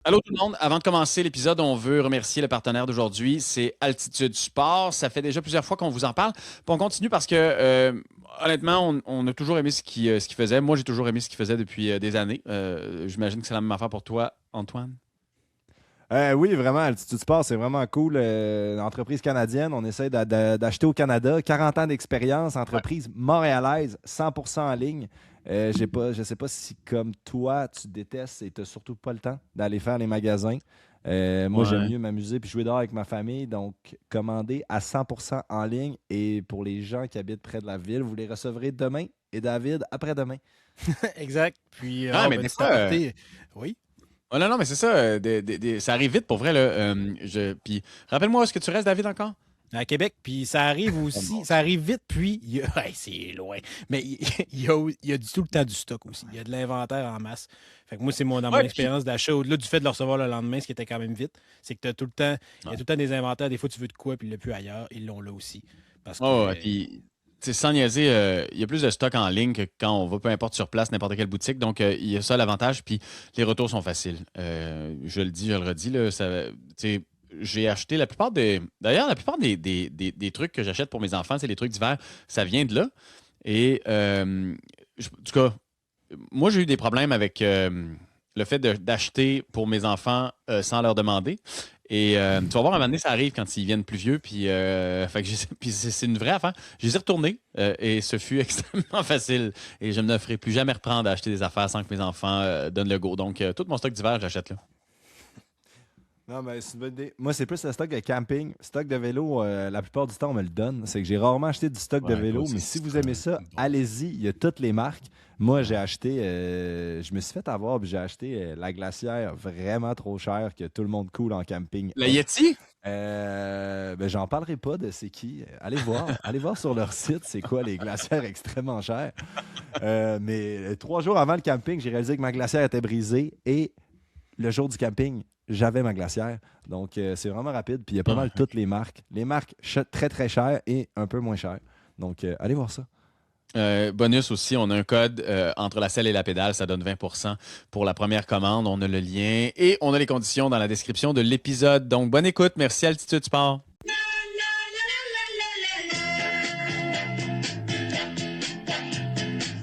Allô tout le monde, avant de commencer l'épisode, on veut remercier le partenaire d'aujourd'hui, c'est Altitude Sport. Ça fait déjà plusieurs fois qu'on vous en parle. Puis on continue parce que honnêtement, on a toujours aimé ce qu'il faisait. Moi, j'ai toujours aimé ce qu'il faisait depuis des années. J'imagine que c'est la même affaire pour toi, Antoine. Oui, vraiment, Altitude Sport, c'est vraiment cool. Entreprise canadienne, on essaie d'acheter au Canada. 40 ans d'expérience, Ouais. entreprise montréalaise, 100% en ligne. Je ne sais pas si, comme toi, tu détestes et tu n'as surtout pas le temps d'aller faire les magasins. Moi, j'aime Ouais. mieux m'amuser puis jouer dehors avec ma famille. Donc, commandez à 100% en ligne. Et pour les gens qui habitent près de la ville, vous les recevrez demain et David après-demain. Exact. Puis, Ah, mais ben, des petit fois, aparté. Oui. oh non, non, mais c'est ça, ça arrive vite pour vrai. Là, puis, rappelle-moi, est-ce que tu restes, David, encore? À Québec, puis ça arrive Oh mon aussi, ça Dieu. arrive vite, puis hey, c'est loin, mais il y a tout le temps du stock aussi. Il y a de l'inventaire en masse. Fait que moi, dans mon Ouais, puis, expérience d'achat, au-delà du fait de le recevoir le lendemain, ce qui était quand même vite, c'est que t'as tout le temps, il y a ouais. tout le temps des inventaires. Des fois, tu veux de quoi, puis il l'a plus ailleurs. Ils l'ont là aussi. Parce que, Ouais, ouais, puis, tu sais, sans niaiser, il y a plus de stock en ligne que quand on va, peu importe sur place, n'importe quelle boutique. Donc, il y a ça l'avantage. Puis, les retours sont faciles. Je le dis, je le redis, là, tu sais, j'ai acheté la plupart des. D'ailleurs, la plupart des trucs que j'achète pour mes enfants, c'est les trucs d'hiver, ça vient de là. Et, en tout cas, moi, j'ai eu des problèmes avec le fait d'acheter pour mes enfants sans leur demander. Et tu vas voir, à un moment donné, ça arrive quand ils viennent plus vieux. Puis, fait que puis c'est une vraie affaire. Je les ai retournés et ce fut extrêmement facile. Et je ne me ferai plus jamais reprendre à acheter des affaires sans que mes enfants donnent le go. Donc, tout mon stock d'hiver, j'achète là. Non, mais c'est une bonne idée. Moi, c'est plus le stock de camping. Stock de vélo, la plupart du temps, on me le donne. C'est que j'ai rarement acheté du stock de Ouais, toi vélo, aussi, mais si c'est vous aimez ça, bon. allez-y. Il y a toutes les marques. Moi, j'ai acheté, je me suis fait avoir, puis j'ai acheté la glacière vraiment trop chère que tout le monde cool en camping La a. Yeti? Ben, j'en parlerai pas de c'est qui. Allez voir sur leur site, c'est quoi les glacières extrêmement chères. Mais 3 jours avant le camping, j'ai réalisé que ma glacière était brisée et le jour du camping, j'avais ma glacière. Donc, c'est vraiment rapide. Puis, il y a pas Ah, mal toutes les marques. Les marques très, très chères et un peu moins chères. Donc, allez voir ça. bonus aussi, on a un code entre la selle et la pédale, ça donne 20% pour la première commande. On a le lien et on a les conditions dans la description de l'épisode. Donc, bonne écoute. Merci, Altitude Sport.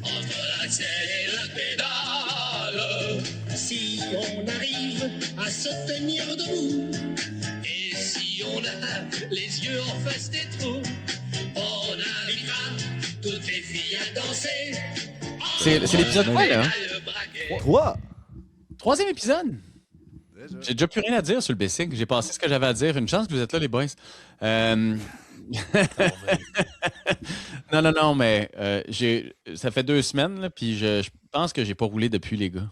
Entre la selle et la pédale, si on arrive à se tenir debout, et si on a les yeux en face des trous, on invitera toutes les filles à danser. C'est l'épisode 3, là. Hein? Le braquet. 3! Troisième épisode. J'ai déjà plus rien à dire sur le Bessic. J'ai passé ce que j'avais à dire. Une chance que vous êtes là, les boys. Euh, non, non, non, mais ça fait 2 semaines, là, puis je pense que j'ai pas roulé depuis, les gars.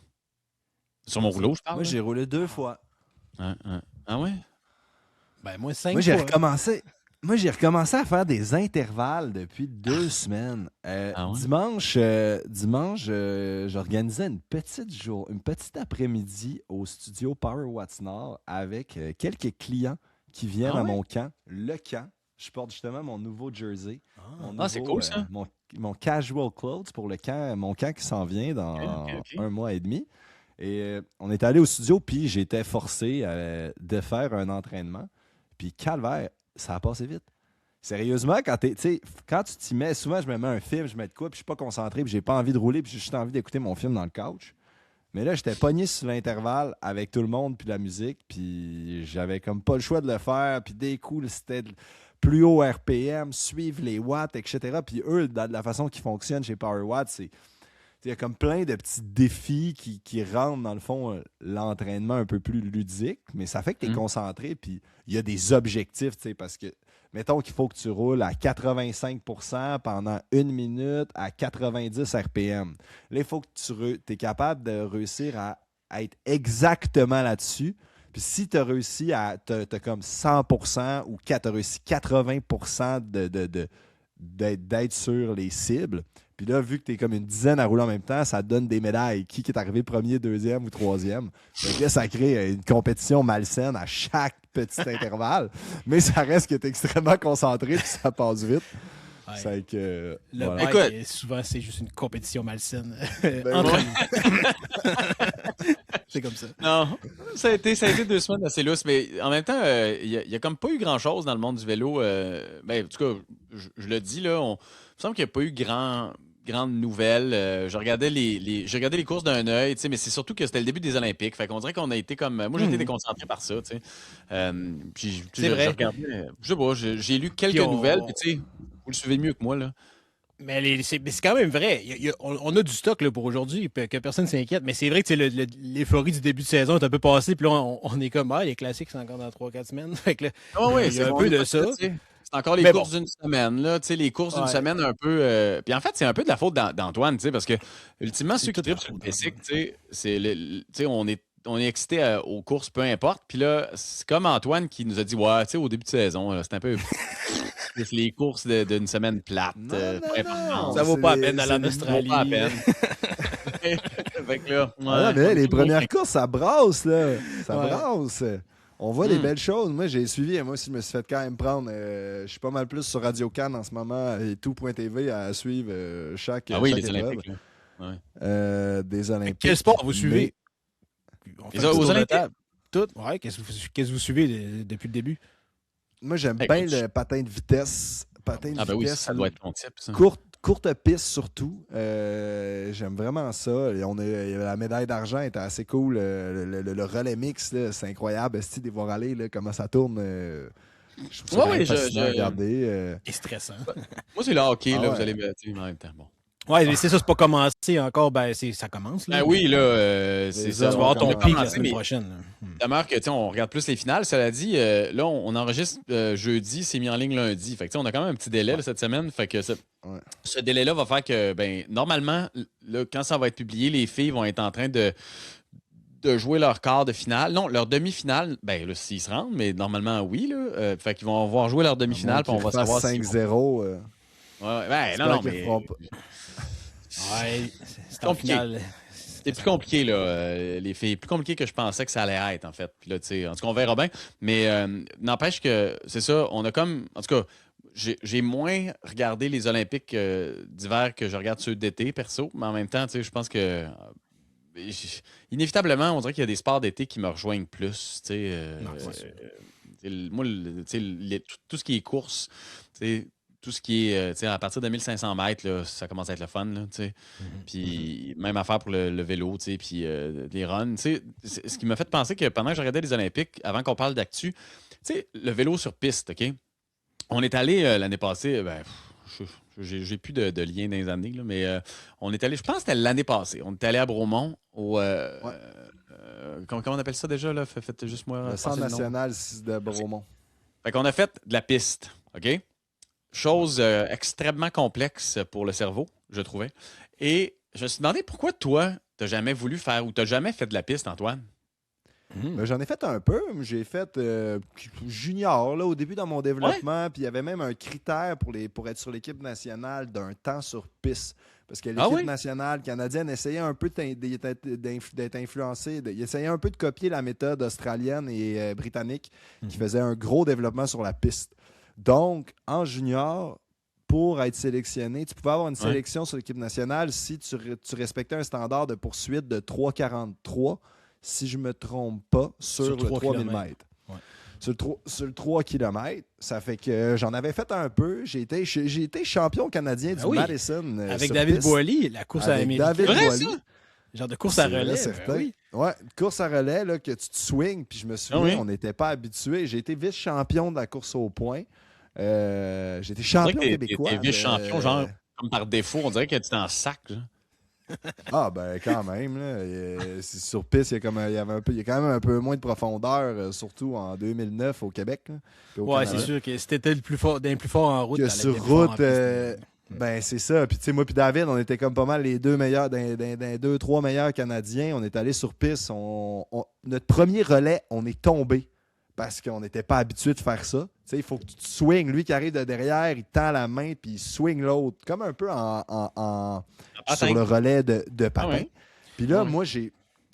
Sur mon rouleau, je Moi, parle. Là. j'ai roulé 2 fois. Ouais. Ah ouais? ben, moi, 5 Moi, j'ai fois. recommencé. Moi, j'ai recommencé à faire des intervalles depuis 2 semaines. Ah ouais? Dimanche, j'organisais une petite après-midi au studio Power Watts Nord avec quelques clients qui viennent Ah à ouais? mon camp, le camp. Je porte justement mon nouveau jersey, Ah, c'est cool, ça. mon casual clothes pour le camp, mon camp qui s'en vient OK, OK, dans OK. 1 mois et demi. Et on est allé au studio, puis j'étais forcé de faire un entraînement. Puis calvaire, ça a passé vite. Sérieusement, quand tu t'y mets, souvent je me mets un film, je mets de quoi, puis je suis pas concentré, puis j'ai pas envie de rouler, puis j'ai juste envie d'écouter mon film dans le couch. Mais là, j'étais pogné sur l'intervalle avec tout le monde, puis la musique, puis j'avais comme pas le choix de le faire, puis des coups, c'était plus haut RPM, suivre les watts, etc. Puis eux, de la façon qu'ils fonctionnent chez Power Watts, c'est il y a comme plein de petits défis qui rendent, dans le fond, l'entraînement un peu plus ludique, mais ça fait que tu es Mm. concentré, puis il y a des objectifs, parce que, mettons qu'il faut que tu roules à 85% pendant 1 minute à 90 RPM. Là, il faut que tu es capable de réussir à être exactement là-dessus. Puis si tu as réussi t'as comme 100% ou tu as réussi 80% d'être sur les cibles, puis là, vu que tu es comme une dizaine à rouler en même temps, ça te donne des médailles. Qui est arrivé premier, deuxième ou troisième. Donc là, ça crée une compétition malsaine à chaque petit intervalle. Mais ça reste que tu es extrêmement concentré puis ça passe vite. Ouais. C'est que. Le Voilà. bike, Écoute. souvent, c'est juste une compétition malsaine Ben entre ouais. nous. C'est comme ça. Non, ça a été 2 semaines assez lousses, mais en même temps, il y a comme pas eu grand-chose dans le monde du vélo. Ben, en tout cas, je le dis, là, il me semble qu'il n'y a pas eu grande nouvelle. Je regardais j'ai regardé les courses d'un œil, tu sais, mais c'est surtout que c'était le début des Olympiques. Fait qu'on dirait qu'on a été comme. Moi, j'ai été déconcentré par ça, tu sais. Puis, tu sais, C'est vrai. je regardais. Je sais pas, j'ai lu quelques Puis nouvelles, puis tu sais, vous le suivez mieux que moi, là. Mais c'est quand même vrai. On a du stock là, pour aujourd'hui, que personne ne s'inquiète. Mais c'est vrai que l'euphorie du début de saison est un peu passée. Puis là, on est comme, les classiques, c'est encore dans 3-4 semaines. Fait que là, Ouais, il y a c'est un bon, peu on est de pas ça. ça, tu sais. C'est encore les Mais courses d'une semaine, là. Tu sais, les courses d'une Ouais. semaine un peu. Puis en fait, c'est un peu de la faute d'Antoine, tu sais, parce que, ultimement, C'est ceux qui toute la trippent sur le faute basic, tu sais, tu sais, on est excité aux courses, peu importe. Puis là, c'est comme Antoine qui nous a dit, ouais, tu sais, au début de saison, là, c'est un peu. C'est les courses d'une semaine plate. Non, pas non, importante. non. Ça vaut c'est pas la les- peine d'aller en c'est les- Ça vaut Australie. pas la peine. Fait que là, Ah non, mais ouais. les premières courses, ça brasse, là. Ça Ouais. brasse. On voit des belles choses. Moi, j'ai suivi, et moi aussi, je me suis fait quand même prendre. Je suis pas mal plus sur Radio Cannes en ce moment et tout.tv à suivre chaque Ah oui, chaque les épreuve, Olympiques, là. Ouais. des Olympiques. Quel sport vous suivez? On fait Les un petit aux tour de Olympiques? table. Tout? Ouais, qu'est-ce que vous suivez depuis le début? Moi, j'aime Écoute, bien le patin de vitesse. Patin de Ah ben oui, vitesse. ça doit être ton type, ça. Courte piste surtout. J'aime vraiment ça. Et la médaille d'argent était assez cool. Le relais mix, là, c'est incroyable. Est-ce des voir aller là, comment ça tourne? Je trouve ça Ouais, vraiment ouais, fascinant à regarder. C'est stressant. Moi, c'est le hockey, Ah là, ouais. vous allez me dire en même temps. Bon. Ouais, mais c'est ça, c'est pas commencé encore. Ben, ça commence. Là. Ben oui, là, c'est Les ça. hommes Tu vas avoir ton on pic la commencé, semaine mais prochaine. Là. demeure que, tu sais, on regarde plus les finales. Cela dit, là, on enregistre jeudi, c'est mis en ligne lundi. Fait que, tu sais, on a quand même un petit délai là, cette semaine. Fait que ce délai-là va faire que, ben, normalement, là, quand ça va être publié, les filles vont être en train de jouer leur quart de finale. Non, leur demi-finale, ben là, s'ils se rendent, mais normalement, oui. Là, fait qu'ils vont avoir joué leur demi-finale, puis on va savoir si 5-0. Ouais, ben, J'espère non, qu'ils mais feront pas. Ouais, c'est en compliqué. finale. c'est plus compliqué, là, les filles. Plus compliqué que je pensais que ça allait être, en fait. Puis là, tu sais, en tout cas, on verra bien. Mais n'empêche que c'est ça, on a comme. En tout cas, j'ai moins regardé les Olympiques d'hiver que je regarde ceux d'été, perso. Mais en même temps, tu sais, je pense que. Inévitablement, on dirait qu'il y a des sports d'été qui me rejoignent plus. Tu sais, Non, c'est sûr. moi, tu sais, tout ce qui est course, tu sais, tout ce qui est, tu sais, à partir de 1500 mètres, là, ça commence à être le fun, là, tu sais. Puis même affaire pour le vélo, tu sais, puis les runs. Tu sais, ce qui m'a fait penser que pendant que je regardais les Olympiques, avant qu'on parle d'actu, tu sais, le vélo sur piste, OK? On est allé l'année passée, ben, j'ai plus de lien dans les années, là, mais on est allé, je pense que c'était l'année passée, on est allé à Bromont, comment on appelle ça déjà, là? Faites juste moi. Le passer Centre nom. national de Bromont. Fait qu'on a fait de la piste, OK? Chose extrêmement complexe pour le cerveau, je trouvais. Et je me suis demandé pourquoi toi, t'as jamais voulu faire ou t'as jamais fait de la piste, Antoine? Ben, j'en ai fait un peu. J'ai fait junior là, au début dans mon développement. Puis il y avait même un critère pour être sur l'équipe nationale d'un temps sur piste. Parce que l'équipe nationale canadienne essayait un peu d'être influencée. Il essayait un peu de copier la méthode australienne et britannique qui faisait un gros développement sur la piste. Donc, en junior, pour être sélectionné, tu pouvais avoir une sélection sur l'équipe nationale si tu respectais un standard de poursuite de 3,43, si je ne me trompe pas, sur le 3000 mètres. Ouais. Sur le 3 km, ça fait que j'en avais fait un peu. J'ai été champion canadien du Madison. Avec sur David piste. Boily, la course à Avec Amérique. David Vrai, Boily. ça? Genre de course à C'est relais. vrai, certain. Oui. Ouais, une course à relais là, que tu te swings, puis je me souviens, on n'était pas habitués. J'ai été vice-champion de la course au point. J'ai été champion québécois. T'es vice-champion, genre, comme par défaut, on dirait que tu es en sac, genre. Ah, ben quand même. Là, sur piste, il y a quand même un peu moins de profondeur, surtout en 2009 au Québec. Là, puis au Ouais, Canada. c'est sûr que c'était le plus fort en route. Que t'allais sur bien plus fort en route, piste. ben c'est ça. Puis tu sais, moi puis David, on était comme pas mal les deux meilleurs, dans 2-3 meilleurs Canadiens. On est allé sur piste. Notre premier relais, on est tombé parce qu'on n'était pas habitué de faire ça. Tu sais, il faut que tu te swings. Lui qui arrive de derrière, il tend la main puis il swing l'autre. Comme un peu sur le relais de patin. Ah ouais. Puis là, Ouais. moi,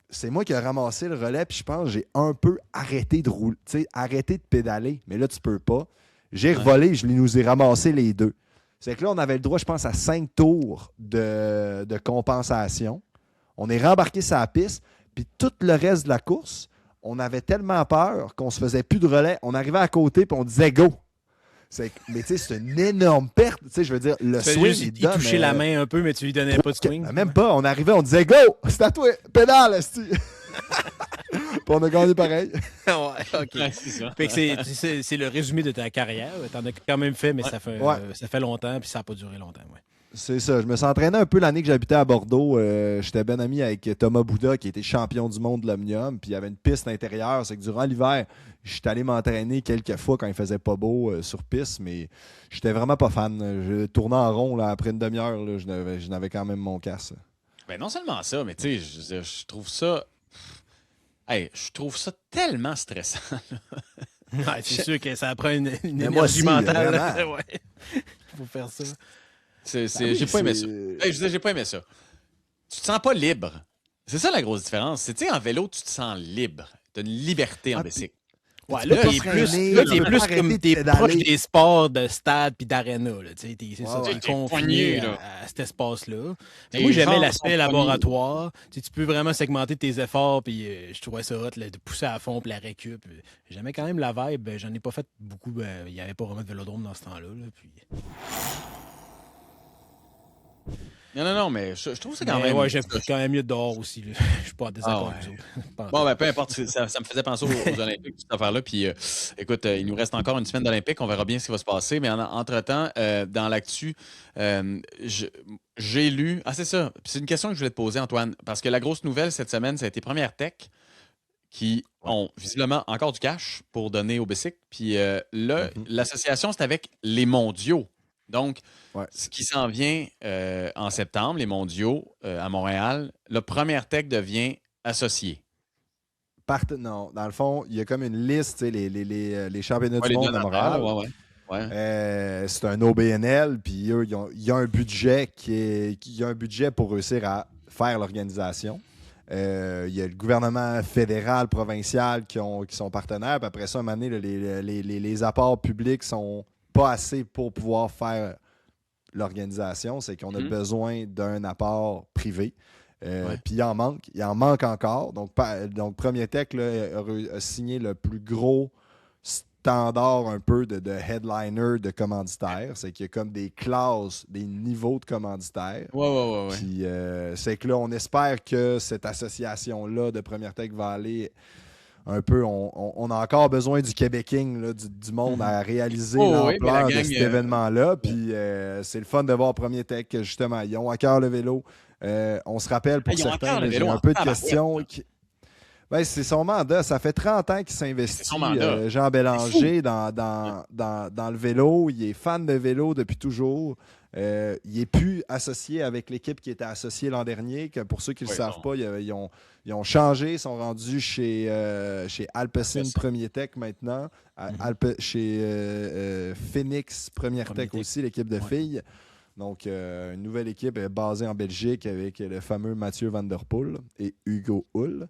c'est moi qui ai ramassé le relais, puis je pense que j'ai un peu arrêté de rouler, tu sais, arrêté de pédaler. Mais là, tu peux pas. J'ai revolé, je nous ai ramassé les deux. C'est que là, on avait le droit, je pense, à 5 tours de compensation. On est rembarqué sur la piste. Puis tout le reste de la course, on avait tellement peur qu'on se faisait plus de relais. On arrivait à côté puis on disait go. Mais tu sais, c'est une énorme perte. Tu sais, je veux dire, le swing, il donne... touchait la main un peu, mais tu lui donnais pas de swing. Même pas. On arrivait, on disait go! C'est à toi! Pédale, esti! Puis on a gagné pareil. Ouais, OK. Ouais, c'est ça. Fait que c'est le résumé de ta carrière. T'en as quand même fait, mais ça fait longtemps, puis ça n'a pas duré longtemps. Ouais. C'est ça. Je me suis entraîné un peu l'année que j'habitais à Bordeaux. J'étais ben ami avec Thomas Bouda, qui était champion du monde de l'Omnium. Puis il y avait une piste intérieure. C'est que durant l'hiver, j'étais allé m'entraîner quelques fois quand il faisait pas beau sur piste, mais j'étais vraiment pas fan. Je tournais en rond là, après une demi-heure. Là, je n'avais quand même mon casse. Ben, non seulement ça, mais tu sais, je trouve ça. Hey, je trouve ça tellement stressant. Ouais, c'est sûr que ça prend une Mais moi énergie aussi, mentale. vraiment. Ouais. Faut faire ça. J'ai pas aimé ça. Hey, je disais, j'ai pas aimé ça. Tu te sens pas libre. C'est ça la grosse différence. C'est, tu sais, en vélo, tu te sens libre. Tu as une liberté en bicycle. Ouais, Tu là, peux pas t'es freiner, plus tu peux pas comme arrêter t'es de proche pédaler. des sports de stade puis d'aréna. C'est ça, ouais. t'es T'es confiné poigné, là. à cet espace-là. Tes Moi, j'aimais jambes l'aspect sont laboratoire. Tu peux vraiment segmenter tes efforts, puis je trouvais ça hot là, de pousser à fond, puis la récup. J'aimais quand même la vibe. J'en ai pas fait beaucoup. Il n'y avait pas vraiment de vélodrome dans ce temps-là. Puis... Non, mais je trouve que c'est quand Mais même. ouais, j'aime quand même mieux dehors aussi. Là. Je suis pas en désaccord Ah ouais. avec vous autres. Pas en Bon, tout. ben, peu importe, ça me faisait penser aux Olympiques, cette affaire-là. Puis, écoute, il nous reste encore une semaine d'Olympiques. On verra bien ce qui va se passer. Mais entre-temps, dans l'actu, j'ai lu. Ah, c'est ça. Puis c'est une question que je voulais te poser, Antoine. Parce que la grosse nouvelle cette semaine, ça a été Première Tech qui ont visiblement encore du cash pour donner au BICIC. Puis là, l'association, c'est avec les mondiaux. Donc, ce qui s'en vient en septembre, les mondiaux à Montréal, le Première Tech devient associé. Non, dans le fond, il y a comme une liste, tu sais, les championnats Ouais, du les monde à donateurs, Montréal. ouais. C'est un OBNL, puis eux, il y a un budget il y a un budget pour réussir à faire l'organisation. Il y a le gouvernement fédéral, provincial qui sont partenaires. Puis après ça, à un moment donné, les apports publics sont pas assez pour pouvoir faire l'organisation. C'est qu'on a besoin d'un apport privé. Puis il en manque encore. Donc Premier Tech là, a signé le plus gros standard un peu de headliner de commanditaire. C'est qu'il y a comme des classes, des niveaux de commanditaires. Ouais. Puis c'est que là, on espère que cette association-là de Première Tech va aller un peu. On a encore besoin du Québéking, là, du monde à réaliser l'ampleur de cet événement-là. Puis c'est le fun de voir Premier Tech, justement. Ils ont à cœur le vélo. On se rappelle pour certains, j'ai un peu de questions. Ben, c'est son mandat. Ça fait 30 ans qu'il s'investit, Jean Bélanger, dans le vélo. Il est fan de vélo depuis toujours. Il n'est plus associé avec l'équipe qui était associée l'an dernier. Que pour ceux qui ne le savent pas, ils ont changé. Ils sont rendus chez Alpecin Premier Tech maintenant. Chez Phoenix Première Tech aussi, l'équipe de filles. Donc, une nouvelle équipe basée en Belgique avec le fameux Mathieu Van Der Poel et Hugo Hull.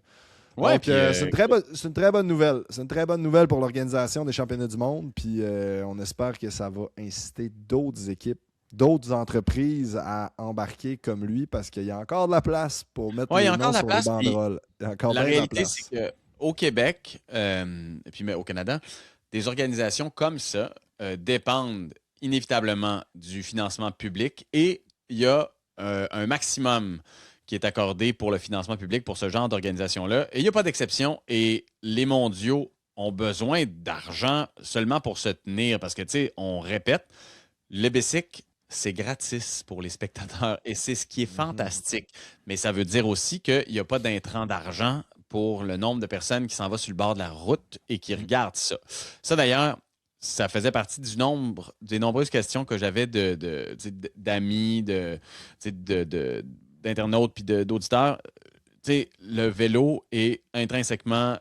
Ouais, donc, c'est une très bonne nouvelle. C'est une très bonne nouvelle pour l'organisation des championnats du monde. Puis, on espère que ça va inciter d'autres équipes, d'autres entreprises à embarquer comme lui parce qu'il y a encore de la place pour mettre les noms sur les banderoles. La réalité, c'est qu'au Québec, et puis mais au Canada, des organisations comme ça dépendent inévitablement du financement public et il y a un maximum qui est accordé pour le financement public pour ce genre d'organisation-là. Et il n'y a pas d'exception. Et les mondiaux ont besoin d'argent seulement pour se tenir parce que, tu sais, on répète, le BICIC, c'est gratis pour les spectateurs et c'est ce qui est fantastique. Mais ça veut dire aussi qu'il n'y a pas d'intrant d'argent pour le nombre de personnes qui s'en vont sur le bord de la route et qui regardent ça. Ça, d'ailleurs, ça faisait partie des nombreuses questions que j'avais d'amis, d'internautes puis d'auditeurs. Le vélo est intrinsèquement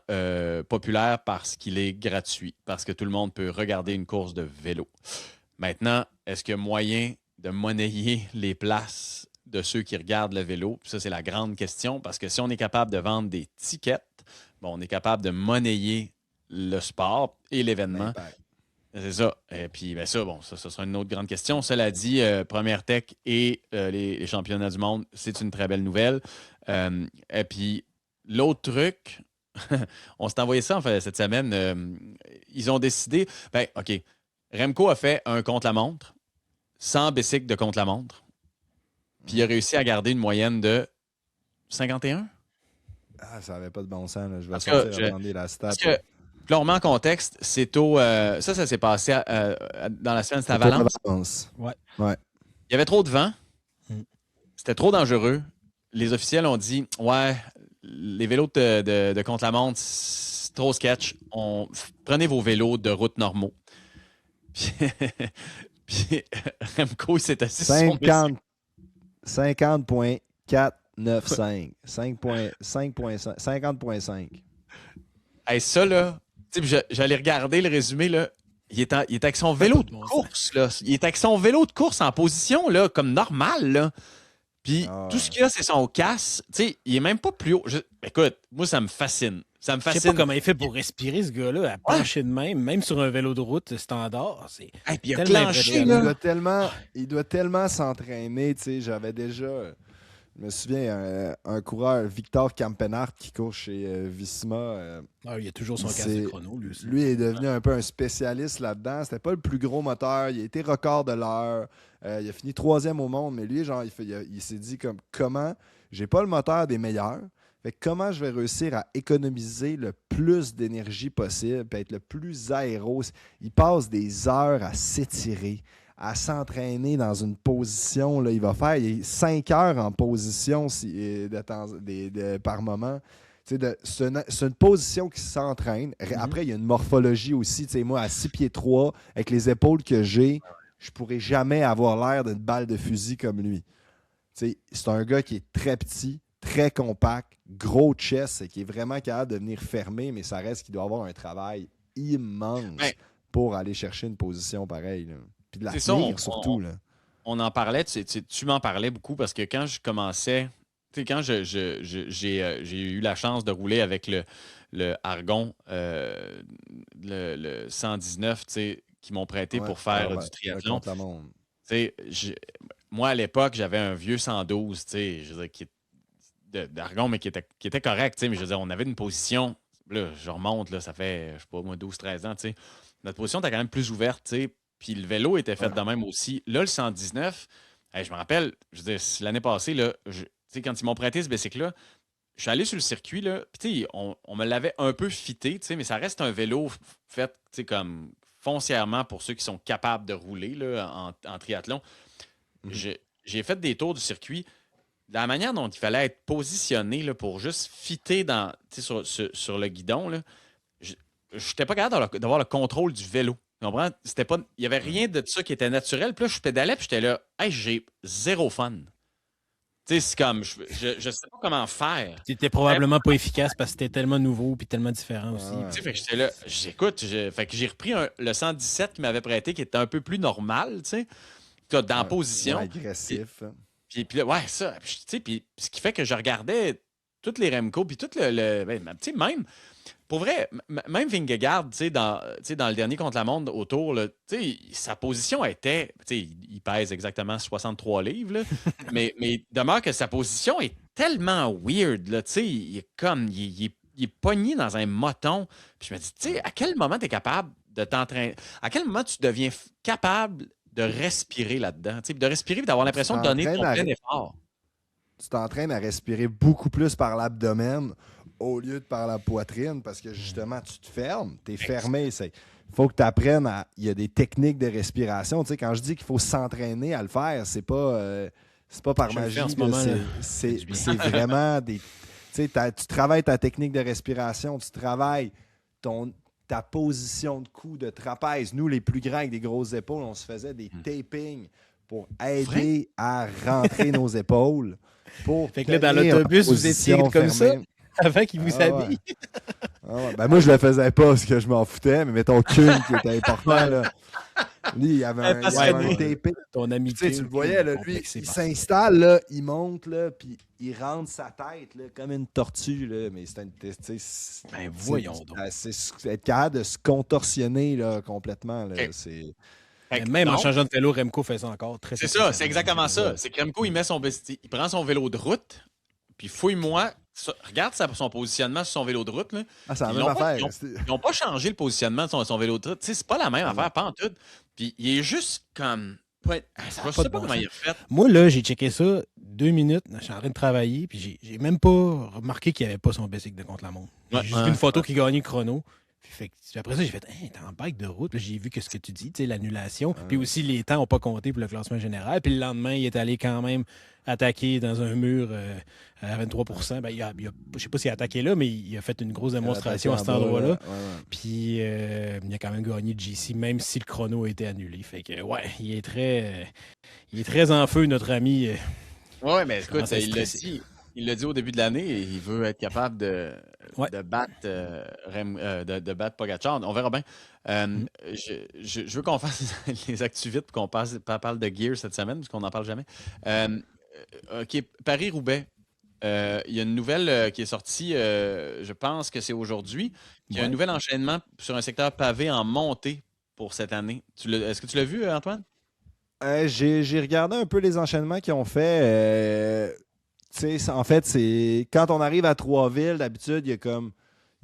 populaire parce qu'il est gratuit, parce que tout le monde peut regarder une course de vélo. Maintenant, est-ce qu'il y a moyen de monnayer les places de ceux qui regardent le vélo? Ça, c'est la grande question, parce que si on est capable de vendre des tickets, on est capable de monnayer le sport et l'événement. C'est ça. Et puis, ça sera une autre grande question. Cela dit, Première Tech et les championnats du monde, c'est une très belle nouvelle. Et puis, l'autre truc, on s'est envoyé ça en fait, cette semaine. Ils ont décidé. Ben, OK. Remco a fait un contre-la-montre, 100 bicycles de contre-la-montre. Puis il a réussi à garder une moyenne de 51. Ah, ça n'avait pas de bon sens. Là. Je vais Parce que sortir attendez la stat. Parce que, puis là, on remet en contexte, c'est au. Ça s'est passé dans la semaine, c'était à C'était Valence. Valence. Ouais. Il y avait trop de vent. Mm. C'était trop dangereux. Les officiels ont dit ouais, les vélos de contre-la-montre, c'est trop sketch. Prenez vos vélos de route normaux. Puis, puis Remco, il s'est assis sur son bicycle. 50.495. 50.5. Hey, ça, là, tu sais, j'allais regarder le résumé, là. Il est avec son vélo de course, là. Il est avec son vélo de course en position, là, comme normal, là. Puis tout ce qu'il y a, c'est son casque. Tu sais, il est même pas plus haut. Écoute, moi, ça me fascine. Ça me Je sais fascine. pas comment il fait pour respirer, ce gars-là, à plancher de même sur un vélo de route standard. C'est Hey, puis il a tellement clenché, impressionnant. là. Il doit tellement s'entraîner. Tu sais, j'avais déjà. Je me souviens, un coureur, Victor Campenhart, qui court chez Visma. Il a toujours son casque c'est- de chrono, lui aussi. Lui est devenu un peu un spécialiste là-dedans. C'était pas le plus gros moteur. Il a été record de l'heure. Il a fini 3e au monde. Mais lui, genre, il s'est dit comme comment j'ai pas le moteur des meilleurs. Fait que comment je vais réussir à économiser le plus d'énergie possible et être le plus aéro. Il passe des heures à s'étirer, à s'entraîner dans une position. Là, il va faire 5 heures en position par moment. C'est une position qui s'entraîne. Après, il y a une morphologie aussi. Moi, à 6 pieds 3, avec les épaules que j'ai, je ne pourrais jamais avoir l'air d'une balle de fusil comme lui. C'est un gars qui est très petit, très compact, gros chest, et qui est vraiment capable de venir fermer, mais ça reste qu'il doit avoir un travail immense pour aller chercher une position pareille. Là. Puis de la tenir, surtout. Là. On en parlait, tu m'en parlais beaucoup parce que quand je commençais, tu sais, quand j'ai eu la chance de rouler avec le Argon, le 119, tu sais, qui m'ont prêté pour faire du triathlon. Moi, à l'époque, j'avais un vieux 112, tu sais, je veux dire, d'Argon, mais qui était correct, tu sais, mais je veux dire, on avait une position, là, je remonte, là, ça fait, je sais pas, moi, 12-13 ans, tu sais. Notre position était quand même plus ouverte, tu sais, puis le vélo était fait de même aussi. Là, le 119, hey, je me rappelle, je veux dire, l'année passée, là, tu sais, quand ils m'ont prêté ce bicycle-là, je suis allé sur le circuit, là, puis tu sais, on me l'avait un peu fité, tu sais, mais ça reste un vélo fait, tu sais, comme foncièrement pour ceux qui sont capables de rouler, là, en triathlon. J'ai fait des tours du circuit. La manière dont il fallait être positionné là, pour juste fitter sur le guidon, là, je n'étais pas capable d'avoir le contrôle du vélo. Tu comprends? Il n'y avait rien de ça qui était naturel. Puis là, je pédalais, puis j'étais là, hey, j'ai zéro fun. Tu sais, c'est comme, je sais pas comment faire. Tu n'étais probablement pas efficace parce que c'était tellement nouveau puis tellement différent aussi. Tu sais, fait que j'étais là, j'écoute, fait que j'ai repris le 117 qu'il m'avait prêté, qui était un peu plus normal, tu sais, dans la position. Agressif. Puis là, ouais, ça. Tu sais, puis ce qui fait que je regardais toutes les Remco, puis tout tu sais, même, pour vrai, même Vingegaard, tu sais, dans le dernier contre-la-montre autour, là, tu sais, sa position était, tu sais, il pèse exactement 63 livres, là, mais demeure que sa position est tellement weird, là, tu sais, il est comme, il est pogné dans un moton. Puis je me dis, tu sais, à quel moment tu es capable de t'entraîner, à quel moment tu deviens capable de respirer là-dedans, de respirer et d'avoir l'impression de donner ton plein effort. Tu t'entraînes à respirer beaucoup plus par l'abdomen au lieu de par la poitrine parce que justement, tu te fermes, tu es fermé. Il faut que tu apprennes à. Il y a des techniques de respiration. Tu sais, quand je dis qu'il faut s'entraîner à le faire, c'est pas par magie. C'est vraiment des. Tu sais, tu travailles ta technique de respiration, tu travailles ta position de cou, de trapèze. Nous, les plus grands avec des grosses épaules, on se faisait des tapings pour aider à rentrer nos épaules. Fait que là, dans l'autobus, vous étiez comme ça avant qu'il vous habille. Ouais. Ben, moi, je le faisais pas parce que je m'en foutais, mais mettons Kuhn qui était important. Là. Lui, il y avait un taping. Ton ami tu le voyais, là, lui, il s'installe, là, il monte, là, puis il rentre sa tête là, comme une tortue. Là, mais voyons donc. C'est être capable de se contorsionner là, complètement. Là, c'est... Même en changeant de vélo, Remco fait ça encore très. C'est ça, c'est exactement ça. C'est que Remco, il prend son vélo de route, puis fouille-moi, Regarde son positionnement sur son vélo de route. Là. Ah, c'est la Ils même l'ont pas- affaire. Ils n'ont pas changé le positionnement de son vélo de route. Tu sais, c'est pas la même Ah, affaire, pas en tout. Puis il est juste comme. Ça Je a sais pas pas de bon comment sens. il a fait. Moi, là, j'ai checké ça 2 minutes. Je suis en train de travailler, puis j'ai même pas remarqué qu'il n'y avait pas son bicycle de contre-la-montre. J'ai Ouais, juste ouais, vu une photo qui gagnait le chrono. Puis après ça, j'ai fait, hey, t'es en bike de route. Là, j'ai vu que ce que tu dis, tu sais, l'annulation. Puis aussi, les temps n'ont pas compté pour le classement général. Puis le lendemain, il est allé quand même attaquer dans un mur à 23 ben, je sais pas s'il a attaqué là, mais il a fait une grosse démonstration à cet endroit-là. Ouais. Puis il a quand même gagné le GC, même si le chrono a été annulé. Fait que, ouais, il est très en feu, notre ami. Ouais, mais écoute, commence à il l'a dit au début de l'année, et il veut être capable de battre de battre Pogacar. On verra bien. Je veux qu'on fasse les actus vite pour qu'on parle de gear cette semaine, parce qu'on n'en parle jamais. OK, Paris-Roubaix. Il y a une nouvelle qui est sortie, je pense que c'est aujourd'hui, qu'il y a un nouvel enchaînement sur un secteur pavé en montée pour cette année. Est-ce que tu l'as vu, Antoine? J'ai regardé un peu les enchaînements qu'ils ont fait. En fait, c'est quand on arrive à Trois-Villes, d'habitude, il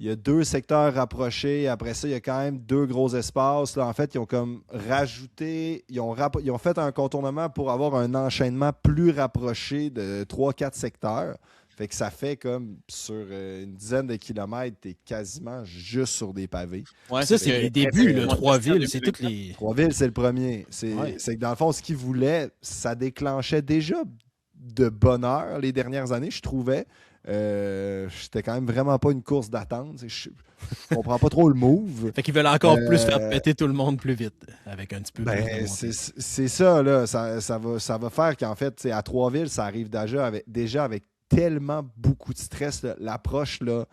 y a 2 secteurs rapprochés. Après ça, il y a quand même 2 gros espaces. Là, en fait, ils ont comme rajouté, ils ont fait un contournement pour avoir un enchaînement plus rapproché de 3-4 secteurs. Fait que ça fait comme sur une dizaine de kilomètres, t'es quasiment juste sur des pavés. Ouais, Ça, c'est les débuts, le Trois-Villes. C'est toutes les. Trois-Villes, c'est le premier. C'est que dans le fond, ce qu'ils voulaient, ça déclenchait déjà de bonne heure les dernières années, je trouvais. C'était quand même vraiment pas une course d'attente. Je comprends pas trop le move. Fait qu'ils veulent encore plus faire péter tout le monde plus vite, avec un petit peu plus de montée. C'est ça, là. Ça va faire qu'en fait, à Trois-Villes, ça arrive déjà avec tellement beaucoup de stress. Là. L'approche, là,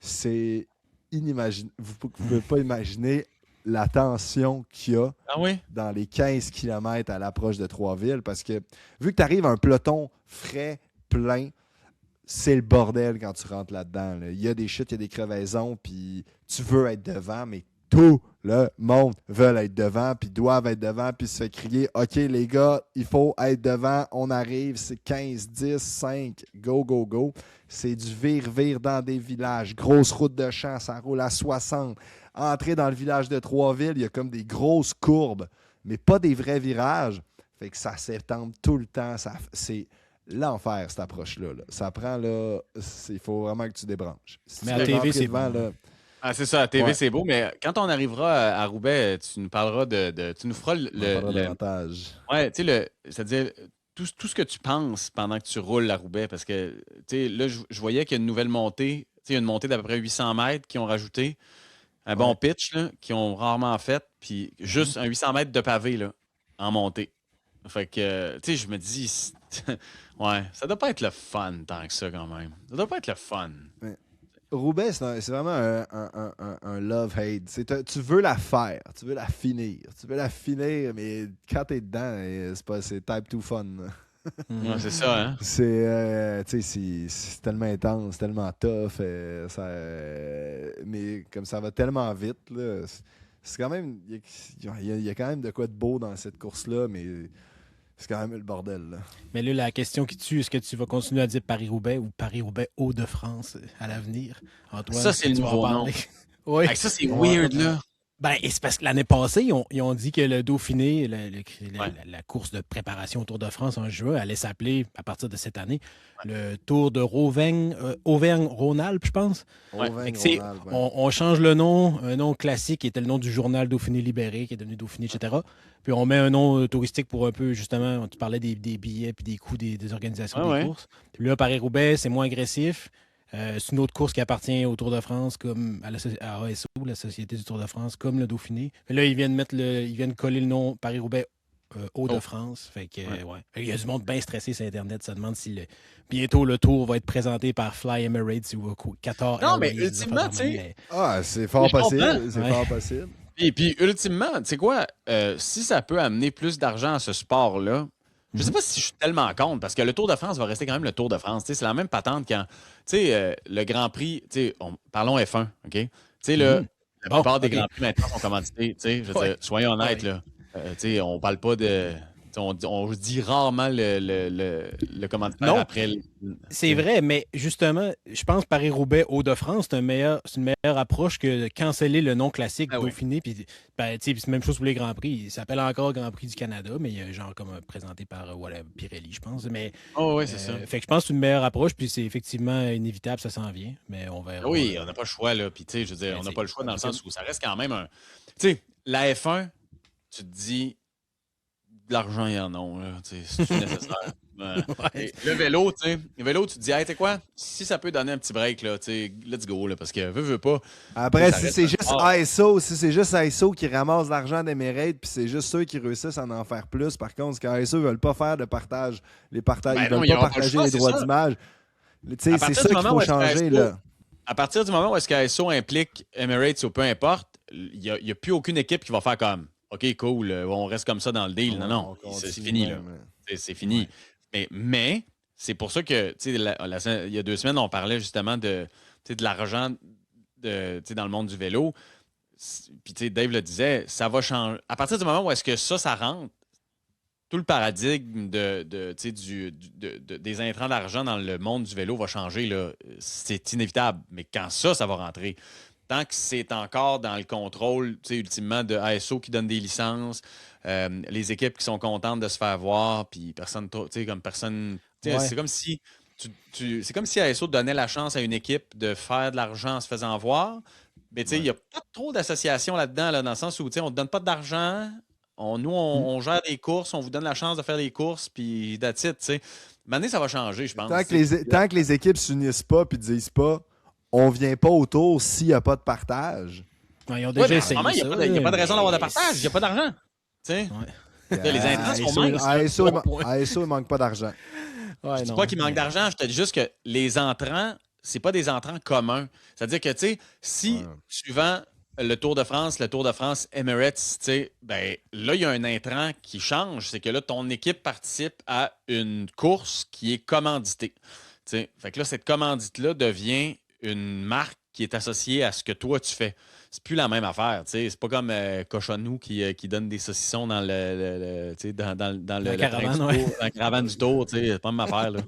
c'est inimaginable. Vous ne pouvez pas imaginer la tension qu'il y a dans les 15 km à l'approche de Trois-Villes, parce que vu que tu arrives à un peloton frais, plein, c'est le bordel quand tu rentres là-dedans. Là. Il y a des chutes, il y a des crevaisons, puis tu veux être devant, mais tout le monde veut être devant, puis doivent être devant, puis se fait crier « OK, les gars, il faut être devant, on arrive, c'est 15, 10, 5, go, go, go ». C'est du vire-vire dans des villages, grosse route de champ, ça roule à 60. Entrer dans le village de Trois-Villes, il y a comme des grosses courbes, mais pas des vrais virages. Fait que ça s'étend tout le temps, c'est l'enfer, cette approche-là. Là. Ça prend, là, il faut vraiment que tu débranches. Si mais tu à veux TV, rentrer c'est devant, bon. là, c'est ça, à TV, c'est beau, mais quand on arrivera à Roubaix, tu nous parleras tu nous feras davantage. Ouais, tu sais, c'est-à-dire tout ce que tu penses pendant que tu roules à Roubaix, parce que, tu sais, là, je voyais qu'il y a une nouvelle montée, tu sais, une montée d'à peu près 800 mètres qui ont rajouté un bon pitch, là, qui ont rarement fait, puis juste un 800 mètres de pavé, là, en montée. Fait que, tu sais, je me dis, ouais, ça doit pas être le fun tant que ça, quand même. Ça doit pas être le fun. Roubaix, c'est vraiment un love-hate. Tu veux la faire, tu veux la finir. Tu veux la finir, mais quand t'es dedans, c'est type 2 fun. Ouais, c'est ça, hein? C'est tellement intense, tellement tough. Mais comme ça va tellement vite, là, c'est quand même. Il y a quand même de quoi de beau dans cette course-là, mais c'est quand même le bordel. Là. Mais là, la question qui tue, est-ce que tu vas continuer à dire Paris-Roubaix ou Paris-Roubaix Hauts-de-France à l'avenir? Antoine, ça, c'est le nouveau nom. Oui. Hey, ça, c'est weird, là. Ben, c'est parce que l'année passée, ils ont dit que le Dauphiné, la course de préparation au Tour de France en juin, allait s'appeler, à partir de cette année, le Tour de Auvergne-Rhône-Alpes, je pense. On change le nom, un nom classique qui était le nom du journal Dauphiné Libéré, qui est devenu Dauphiné, etc. Puis on met un nom touristique pour un peu, justement, tu parlais des billets puis des coûts des organisations des courses. Puis là, Paris-Roubaix, c'est moins agressif. C'est une autre course qui appartient au Tour de France, comme à ASO, la Société du Tour de France, comme le Dauphiné. Mais là, ils viennent coller le nom Paris-Roubaix Hauts-de-France. Fait que, Il y a du monde bien stressé sur Internet. Ça demande si bientôt le Tour va être présenté par Fly Emirates ou Qatar. Non, mais ultimement, tu sais. C'est fort possible. C'est fort possible. Et puis, ultimement, tu sais quoi, si ça peut amener plus d'argent à ce sport-là, je sais pas si je suis tellement contre, parce que le Tour de France va rester quand même le Tour de France. C'est la même patente quand, le Grand Prix, parlons F1, OK? La plupart des Grands Prix maintenant sont commandités. Je veux dire, soyons honnêtes, là. On parle pas de on dit rarement le commanditaire Non. après. C'est vrai, mais justement, je pense Paris-Roubaix, Hauts-de-France, c'est une meilleure approche que de canceller le nom classique Ah oui. Dauphiné. Puis, c'est la même chose pour les Grands Prix. Il s'appelle encore Grand Prix du Canada, mais il est genre comme présenté par Pirelli, je pense. Mais, Oh, oui, c'est ça. Fait que je pense que c'est une meilleure approche, puis c'est effectivement inévitable, ça s'en vient. Mais on verra. Oui, on n'a pas le choix, là. Puis, tu sais, je veux dire, Ben, on n'a c'est- pas le choix dans le sens où ça reste quand même un. Tu sais, la F1, tu te dis, de l'argent, il y en a, là. Tu sais, c'est nécessaire. Ouais. Et le vélo, tu sais, tu te dis, hey, t'es quoi? Si ça peut donner un petit break, là, tu sais, let's go, là, parce que veux pas. Après, Ça si reste c'est un juste sport. ASO qui ramasse l'argent d'Emirates, puis c'est juste ceux qui réussissent à en faire plus, par contre, ce qu'ASO ne veulent pas faire de partage, ils Ben ne non, veulent il y pas aura pas le partager choix, les c'est droits ça. d'image. Tu sais, À c'est partir ça du qu'il moment faut où est-ce changer, qu'ASO là. À partir du moment où est-ce qu'ASO implique Emirates ou peu importe, il n'y a plus aucune équipe qui va faire comme OK, cool, on reste comme ça dans le deal. Ouais, non, on c'est continue fini, là. même, là. C'est fini. Mais c'est pour ça que, tu sais, il y a 2 semaines, on parlait justement de l'argent dans le monde du vélo. Puis, tu sais, Dave le disait, ça va changer. À partir du moment où est-ce que ça rentre, tout le paradigme des intrants d'argent dans le monde du vélo va changer, là. C'est inévitable. Mais quand ça va rentrer, tant que c'est encore dans le contrôle, tu sais, ultimement, de ASO qui donne des licences, les équipes qui sont contentes de se faire voir, puis personne, tu sais, comme personne. Tu sais, Ouais. c'est comme si. C'est comme si ASO donnait la chance à une équipe de faire de l'argent en se faisant voir. Mais tu sais, il n'y a pas trop d'associations là-dedans, là, dans le sens où tu sais, on ne te donne pas d'argent. On gère des courses, on vous donne la chance de faire des courses, puis that's it, tu sais. Maintenant, ça va changer, je pense. Tant que les équipes ne s'unissent pas et ne disent pas on vient pas autour s'il n'y a pas de partage. Ouais, ils ont Ouais, déjà mais en ce essayé moment, il ça. n'y a pas de raison d'avoir de mais- partage, il n'y a pas d'argent. Tu sais. Ouais. Les intrants sont minces, là. ASO, il manque pas d'argent. Ouais, Je dis non. pas qu'il manque d'argent, je te dis juste que les entrants, c'est pas des entrants communs. C'est-à-dire que, tu sais, si tu vends le Tour de France Emirates, tu sais, ben là, il y a un intrant qui change. C'est que là, ton équipe participe à une course qui est commanditée. Tu sais, fait que là, cette commandite-là devient une marque qui est associée à ce que toi, tu fais. C'est plus la même affaire, tu sais. C'est pas comme Cochonou qui donne des saucissons dans tu sais, dans La le caravane, train du ouais. tour, dans la caravane du tour, tu sais. C'est pas la même affaire, là.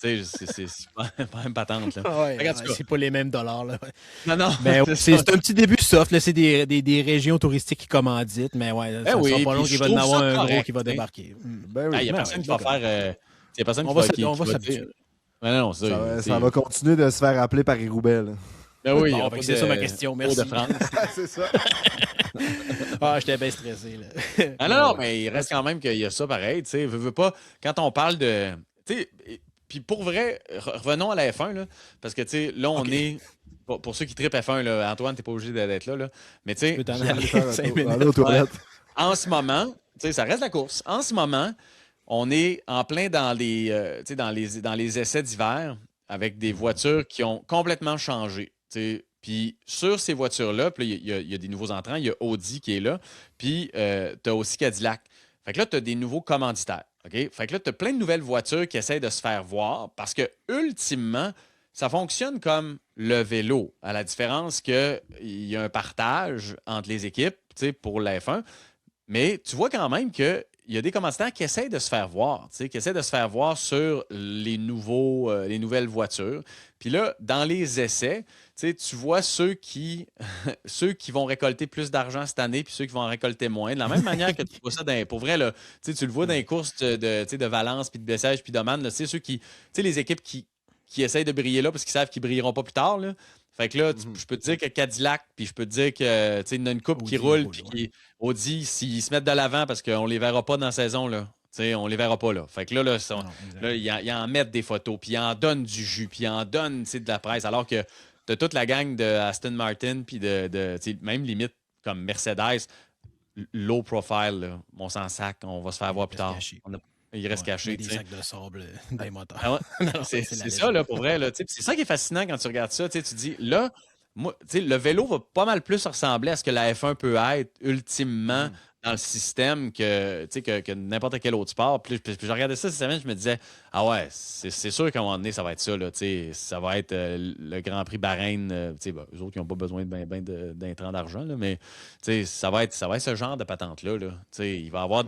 Tu sais, c'est pas la même patente, là. Ouais, Regarde, en tout cas. c'est pas les mêmes dollars. Là. Non, non. Mais c'est c'est ça. un petit début soft. Là. C'est des régions touristiques qui commanditent, mais ouais, ça oui, sera pas long puis qu'il je va y en trouve avoir ça un gros correct, qui va tu sais. débarquer. Ben oui. Il n'y a Ben personne ouais, qui va d'accord. faire. Il y a personne On qui va va, qui va s'habituer. dire. Ouais, non, c'est ça. Ça va continuer de se faire appeler Paris-Roubaix. Là. Ben oui, il y Bon, aura fait pas que c'est de- ça ma question, merci. Tour de France. C'est ça. Ah, j'étais bien stressé. Là. Ah non, mais il reste quand même qu'il y a ça pareil, tu sais, veux pas, quand on parle de, tu sais, puis pour vrai, revenons à la F1, là, parce que, tu sais, là, on est, pour ceux qui trippent F1, là, Antoine, t'es pas obligé d'être là, mais tu Tu sais, peux t'en Aller aller faire un 5 tour- minutes. aller aux toilettes. en ce moment, tu sais, ça reste la course, en ce moment, on est en plein dans les, tu sais, dans les essais d'hiver avec des voitures qui ont complètement changé, tu sais. Puis sur ces voitures-là, puis il y a des nouveaux entrants. Il y a Audi qui est là. Puis tu as aussi Cadillac. Fait que là, tu as des nouveaux commanditaires. OK? Fait que là, tu as plein de nouvelles voitures qui essayent de se faire voir parce que, ultimement, ça fonctionne comme le vélo, à la différence qu'il y a un partage entre les équipes, tu sais, pour la F1. Mais tu vois quand même qu'il y a des commanditaires qui essayent de se faire voir, tu sais, qui essaient de se faire voir sur les nouvelles voitures. Puis là, dans les essais, tu sais, tu vois ceux qui vont récolter plus d'argent cette année puis ceux qui vont en récolter moins. De la même manière que tu vois ça pour vrai, là, tu sais, tu le vois dans les courses tu sais, de Valence, puis de Bessèges, puis d'Oman, c'est ceux qui, tu sais, les équipes qui essayent de briller là parce qu'ils savent qu'ils ne brilleront pas plus tard. Là. Fait que là, je peux te dire que Cadillac, puis je peux te dire que, tu sais, il y a une coupe qui Audi roule, roule, puis ouais. qui, Audi, s'ils se mettent de l'avant parce qu'on les verra pas dans la saison, là. Tu sais, on les verra pas là. Fait que là, Non, exact. là ils en mettent des photos, puis ils en donnent du jus, puis ils en donnent tu sais, de la presse, alors que t'as toute la gang de Aston Martin, puis tu sais, même limite comme Mercedes, low profile, là, on s'en sac, on va se faire voir plus tard. Caché. Il reste Ouais, caché. des tu sais. sacs de sable des moteurs. Ah ouais? Non, C'est la ça, légende. là, pour vrai. Là, tu sais, puis c'est ça qui est fascinant quand tu regardes ça. Tu sais, tu dis, là, moi, tu sais, le vélo va pas mal plus ressembler à ce que la F1 peut être ultimement dans le système tu sais, que n'importe quel autre sport. Puis je regardais ça cette semaine, je me disais, ah ouais, c'est sûr qu'à un moment donné, ça va être ça. Là, tu sais, ça va être le Grand Prix Bahreïn. Tu sais, eux autres, ils n'ont pas besoin d'intrants d'argent, là, mais tu sais, ça va être ce genre de patente-là. Là. Tu sais, il va y avoir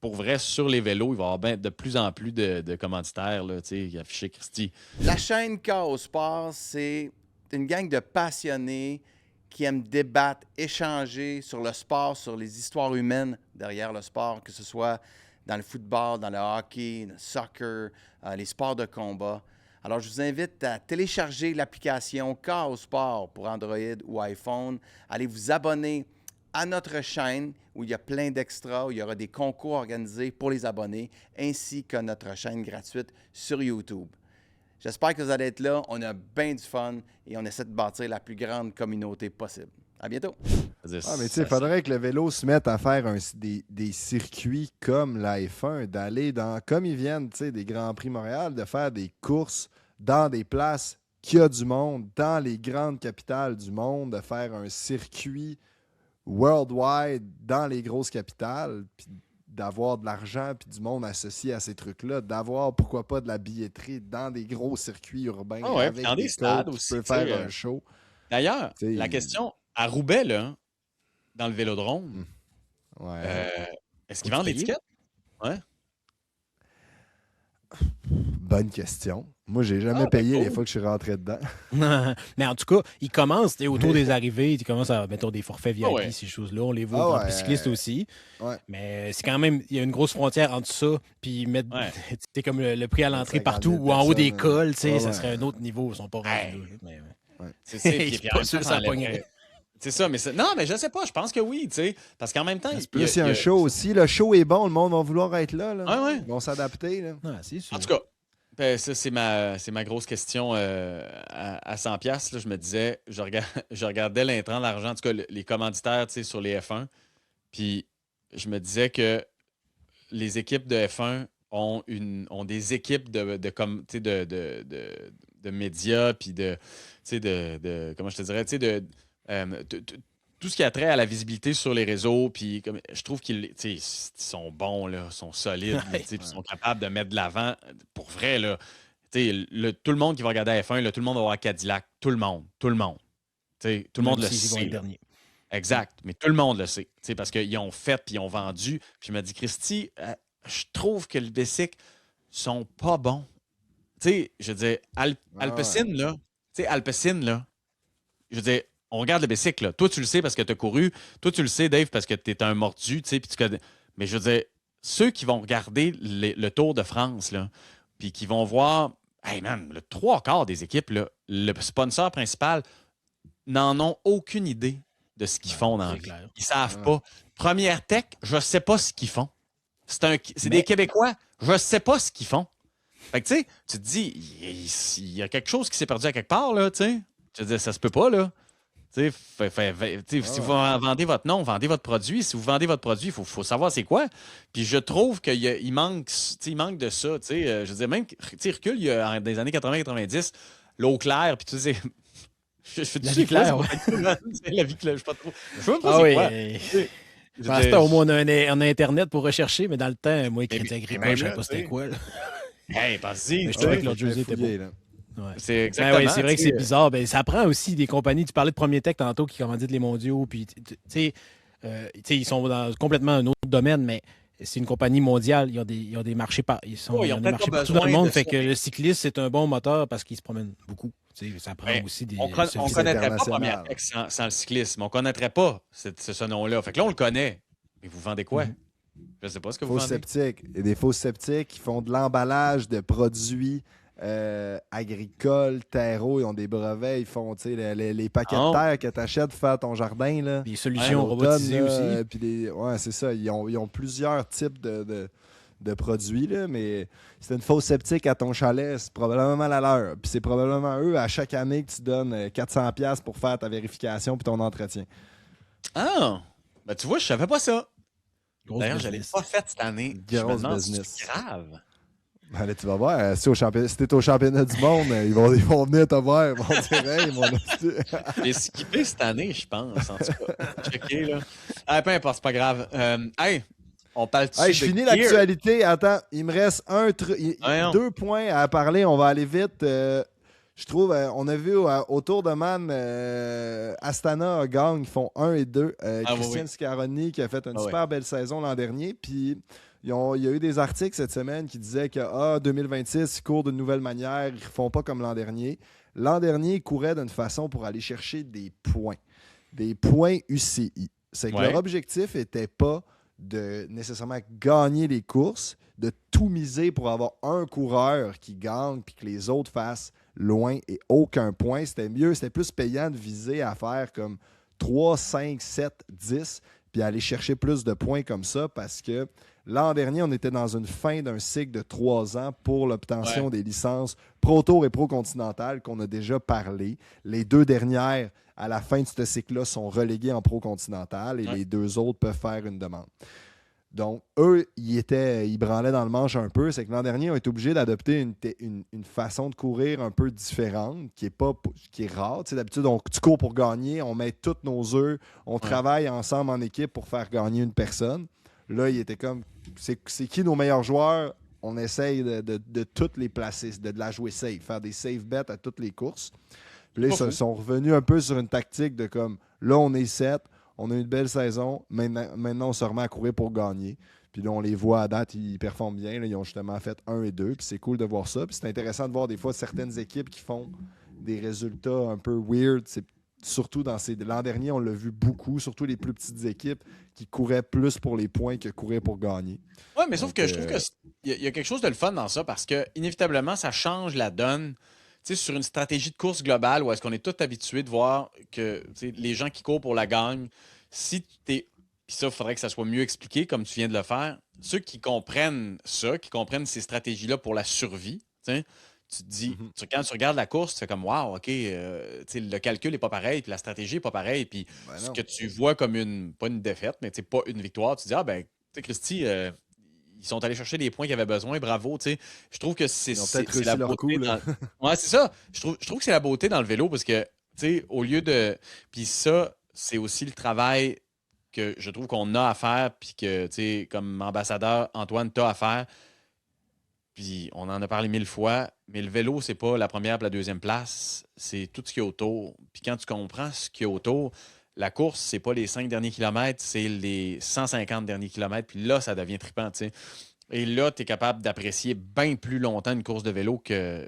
pour vrai, sur les vélos, il va y avoir de plus en plus de commanditaires là, affichés Christy. La chaîne Chaos Sport, c'est une gang de passionnés qui aiment débattre, échanger sur le sport, sur les histoires humaines derrière le sport, que ce soit dans le football, dans le hockey, le soccer, les sports de combat. Alors, je vous invite à télécharger l'application Chaos Sport pour Android ou iPhone. Allez vous abonner à notre chaîne où il y a plein d'extras, où il y aura des concours organisés pour les abonnés, ainsi que notre chaîne gratuite sur YouTube. J'espère que vous allez être là. On a bien du fun et on essaie de bâtir la plus grande communauté possible. À bientôt. Mais tu sais, il faudrait que le vélo se mette à faire des circuits comme la F1, d'aller dans, comme ils viennent, tu sais, des Grands Prix Montréal, de faire des courses dans des places qu'il y a du monde, dans les grandes capitales du monde, de faire un circuit worldwide dans les grosses capitales, puis d'avoir de l'argent puis du monde associé à ces trucs-là, d'avoir, pourquoi pas, de la billetterie dans des gros circuits urbains avec dans des stades coachs aussi, qui peuvent faire un show. D'ailleurs, T'sais, la question, à Roubaix, là, dans le Vélodrome, est-ce qu'ils vendent des tickets? Ouais. Bonne question. Moi, j'ai jamais payé les fois que je suis rentré dedans. Mais en tout cas, ils commencent autour des arrivées, ils commencent à mettre des forfaits VIP, ces choses-là. On les voit aux cyclistes aussi. Ouais. Mais c'est quand même, il y a une grosse frontière entre ça, puis mettre comme le prix à l'entrée 50 partout 000 ou en haut des personnes, cols, ça serait un autre niveau. Ils sont pas rendus là. C'est Je suis pas sûr que ça pognerait. C'est ça, mais non, mais je sais pas, je pense que oui, tu sais, parce qu'en même temps... Il y a un show aussi, le show est bon, le monde va vouloir être là. Ouais. Ils vont s'adapter. Là. C'est sûr. En tout cas, ben, ça, c'est ma grosse question à 100$. Là, je me disais, je regardais l'intrant, l'argent, en tout cas, les commanditaires sur les F1. Puis je me disais que les équipes de F1 ont des équipes de médias, puis comment je te dirais, tout ce qui a trait à la visibilité sur les réseaux, puis je trouve qu'ils sont bons, là, sont solides, puis sont capables de mettre de l'avant. Pour vrai, là, tout le monde qui va regarder la F1, là, tout le monde va voir Cadillac. Tout le monde. Tout le monde le sait. Exact. Mais tout le monde le sait. Parce qu'ils ont fait, puis ils ont vendu. Puis je me dis, Christy, je trouve que les bicycles sont pas bons. Je veux dire, Alpecin, là, je veux dire, on regarde le bicycle, là. Toi, tu le sais parce que tu as couru. Toi, tu le sais, Dave, parce que tu es un mordu, puis tu connais. Mais je veux dire, ceux qui vont regarder le Tour de France, là, puis qui vont voir, hey man, le 3/4 des équipes, là, le sponsor principal, n'en ont aucune idée de ce qu'ils font dans la vie. Ils savent pas. Première Tech, je sais pas ce qu'ils font. C'est des Québécois, je sais pas ce qu'ils font. Fait que tu sais, tu te dis, il y a quelque chose qui s'est perdu à quelque part, là, tu sais. Je veux dire, ça se peut pas, là. Si vous vendez votre nom, vendez votre produit. Si vous vendez votre produit, il faut savoir c'est quoi. Puis je trouve qu'il manque de ça. Je veux dire, même Recul, il y a, dans les années 80-90, l'eau claire, puis tu sais. La vie claire, la vie claire, je sais pas trop. Je sais même pas c'est quoi. À ce temps, au moins, on a Internet pour rechercher, mais dans le temps, moi, Crédit Agricole, je ne sais pas c'était quoi. Hey, vas-y. Mais je trouvais que leur jersey était beau. Ouais. C'est exactement. C'est vrai que c'est bizarre. Ça prend aussi des compagnies. Tu parlais de Premier Tech tantôt qui commanditent les mondiaux. Puis, ils sont dans complètement un autre domaine, mais c'est une compagnie mondiale. Ils ont des marchés, ils ont des marchés partout dans le monde. Fait que le cycliste, c'est un bon moteur parce qu'il se promène beaucoup. Ça prend aussi des. On ne connaîtrait pas Premier Tech sans le cyclisme. On ne connaîtrait pas ce nom-là. Fait que là, on le connaît. Mais vous vendez quoi? Je ne sais pas ce que vous vendez. Sceptiques. Il y a des faux sceptiques qui font de l'emballage de produits agricoles, terreaux. Ils ont des brevets. Ils font les paquets de terre que tu achètes pour faire ton jardin. Là, des solutions robotisées aussi. Puis c'est ça. Ils ont plusieurs types de produits, là, mais c'est une fausse sceptique à ton chalet, c'est probablement la leur. Puis c'est probablement eux, à chaque année, que tu donnes 400$ pour faire ta vérification puis ton entretien. Ah! Ben, tu vois, je savais pas ça. D'ailleurs, je ne l'ai business. pas fait cette année. Grosse je me business. C'est grave. Ben là, tu vas voir, si t'es au championnat du monde, ils vont venir te voir, ils vont dire hey, mon J'ai skippé cette année, je pense, en tout cas. Checké, là. Ah, peu importe, c'est pas grave. Hey, on parle de je finis l'actualité. Attends, il me reste 2 points à parler. On va aller vite. Je trouve, on a vu au Tour de Man, Astana gagne, ils font 1 et 2. Christian Scaroni qui a fait une super belle saison l'an dernier. Puis Il y a eu des articles cette semaine qui disaient que 2026, ils courent d'une nouvelle manière, ils ne refont pas comme l'an dernier. L'an dernier, ils couraient d'une façon pour aller chercher des points UCI. C'est que Ouais. leur objectif n'était pas de nécessairement gagner les courses, de tout miser pour avoir un coureur qui gagne puis que les autres fassent loin et aucun point. C'était plus payant de viser à faire comme 3, 5, 7, 10 puis aller chercher plus de points comme ça parce que l'an dernier, on était dans une fin d'un cycle de 3 ans pour l'obtention des licences Pro Tour et Pro Continental qu'on a déjà parlé. Les 2 dernières, à la fin de ce cycle-là, sont reléguées en Pro Continental et les 2 autres peuvent faire une demande. Donc, eux, ils branlaient dans le manche un peu. C'est que l'an dernier, on est obligé d'adopter une façon de courir un peu différente, qui est rare. Tu sais, d'habitude, tu cours pour gagner, on met tous nos œufs, on travaille ensemble en équipe pour faire gagner une personne. Là, il était comme, c'est qui nos meilleurs joueurs? On essaye de toutes les placer, de la jouer safe, faire des safe bets à toutes les courses. Puis là, ils sont revenus un peu sur une tactique de comme, là, on est 7, on a une belle saison, maintenant, on se remet à courir pour gagner. Puis là, on les voit à date, ils performent bien. Là, ils ont justement fait 1 et 2, puis c'est cool de voir ça. Puis c'est intéressant de voir des fois certaines équipes qui font des résultats un peu weird. Surtout l'an dernier, on l'a vu beaucoup, surtout les plus petites équipes qui couraient plus pour les points que courir pour gagner. Oui, mais sauf que je trouve qu'il y a quelque chose de le fun dans ça parce que, inévitablement, ça change la donne. Tu sais, sur une stratégie de course globale où est-ce qu'on est tous habitués de voir que les gens qui courent pour la gagne, si tu es. Puis ça, il faudrait que ça soit mieux expliqué comme tu viens de le faire. Ceux qui comprennent ça, qui comprennent ces stratégies-là pour la survie, tu te dis, quand tu regardes la course, tu fais comme wow, OK, le calcul n'est pas pareil, puis la stratégie n'est pas pareille, puis ce que tu vois comme pas une défaite, mais pas une victoire, tu te dis, ah ben, tu sais, Christy, ils sont allés chercher les points qu'ils avaient besoin, bravo, tu sais. Je trouve que c'est la beauté. Coup, Ouais, c'est ça. Je trouve que c'est la beauté dans le vélo parce que, tu sais, au lieu de. Puis ça, c'est aussi le travail que je trouve qu'on a à faire, puis que, tu sais, comme ambassadeur, Antoine, t'as à faire. Puis on en a parlé 1000 fois, mais le vélo, c'est pas la première et la deuxième place, c'est tout ce qu'il y a autour. Puis quand tu comprends ce qu'il y a autour, la course, c'est pas les 5 derniers kilomètres, c'est les 150 derniers kilomètres. Puis là, ça devient trippant, tu sais. Et là, tu es capable d'apprécier bien plus longtemps une course de vélo que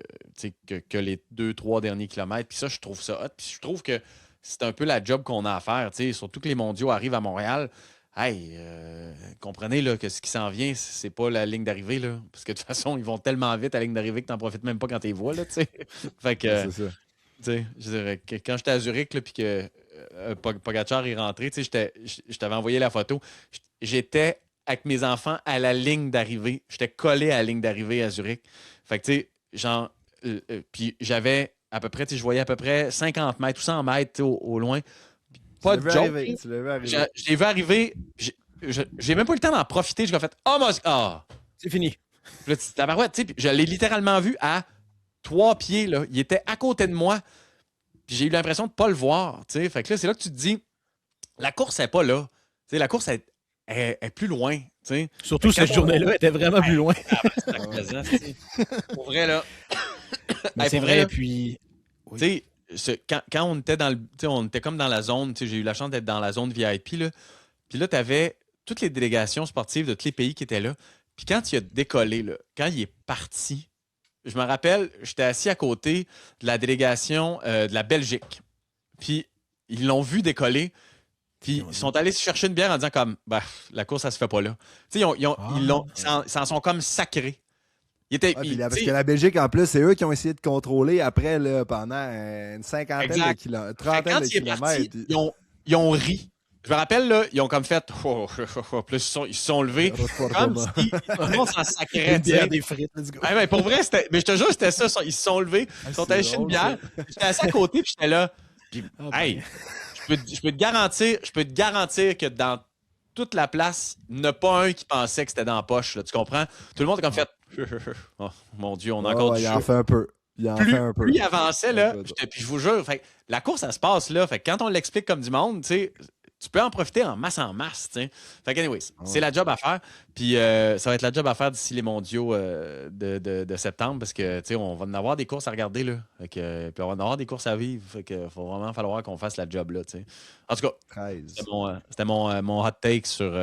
les 2-3 derniers kilomètres. Puis ça, je trouve ça hot. Puis je trouve que c'est un peu la job qu'on a à faire, tu sais. Surtout que les mondiaux arrivent à Montréal. Hey, comprenez là, que ce qui s'en vient, c'est pas la ligne d'arrivée, là. Parce que de toute façon, ils vont tellement vite à la ligne d'arrivée que t'en profites même pas quand tu les vois, là, tu sais. Fait que, c'est ça. tu sais, je dirais que quand j'étais à Zurich, là, puis que Pogacar est rentré, tu sais, je t'avais envoyé la photo. J'étais avec mes enfants à la ligne d'arrivée. J'étais collé à la ligne d'arrivée à Zurich. Fait que, tu sais, genre, puis j'avais à peu près, tu sais, je voyais à peu près 50 mètres ou 100 mètres au loin. Pas de joke. Tu l'as vu arriver. Je l'ai vu arriver. J'ai même pas eu le temps d'en profiter. J'ai fait oh, c'est fini. Puis là, je l'ai littéralement vu à 3 pieds. Là. Il était à côté de moi. Puis j'ai eu l'impression de ne pas le voir. T'sais. Fait que là, c'est là que tu te dis la course n'est pas là. T'sais, la course est plus loin. T'sais. Surtout cette journée-là était vraiment plus loin. Pour vrai, là. Mais c'est vrai, puis. Oui. Quand on était on était comme dans la zone, j'ai eu la chance d'être dans la zone VIP, là. Puis là, tu avais toutes les délégations sportives de tous les pays qui étaient là. Puis quand il a décollé, là, quand il est parti, je me rappelle, j'étais assis à côté de la délégation de la Belgique. Puis ils l'ont vu décoller. Puis ils sont allés se chercher une bière en disant comme, bah, la course, ça se fait pas là. Tu sais, ils s'en sont comme sacrés. Parce que la Belgique, en plus, c'est eux qui ont essayé de contrôler après là, pendant une cinquantaine de kilomètres, trentaine de kilomètres. Ils ont ri. Je me rappelle, là, ils ont comme fait. Puis ils se sont levés. Comme si tout le monde s'en sacrait. Une bière, des frites, let's go. Ouais, pour vrai, mais je te jure, c'était ça. Ils se sont levés. Ils sont allés chercher une bière. J'étais assis à côté, puis j'étais là. Puis, hey, je peux te garantir que dans toute la place, il n'y en a pas un qui pensait que c'était dans la poche. Là, tu comprends? Tout le monde a comme fait. Oh, mon Dieu, on a encore du il en fait un peu. Plus il avançait, là, puis je vous jure, fait, la course, ça se passe là. Fait, quand on l'explique comme du monde, tu peux en profiter en masse. Fait que, anyways, c'est la job à faire. Puis ça va être la job à faire d'ici les mondiaux de septembre parce que, on va en avoir des courses à regarder, là. Fait que, puis on va en avoir des courses à vivre. Fait que faut vraiment qu'on fasse la job, là, t'sais. En tout cas, c'était mon hot take sur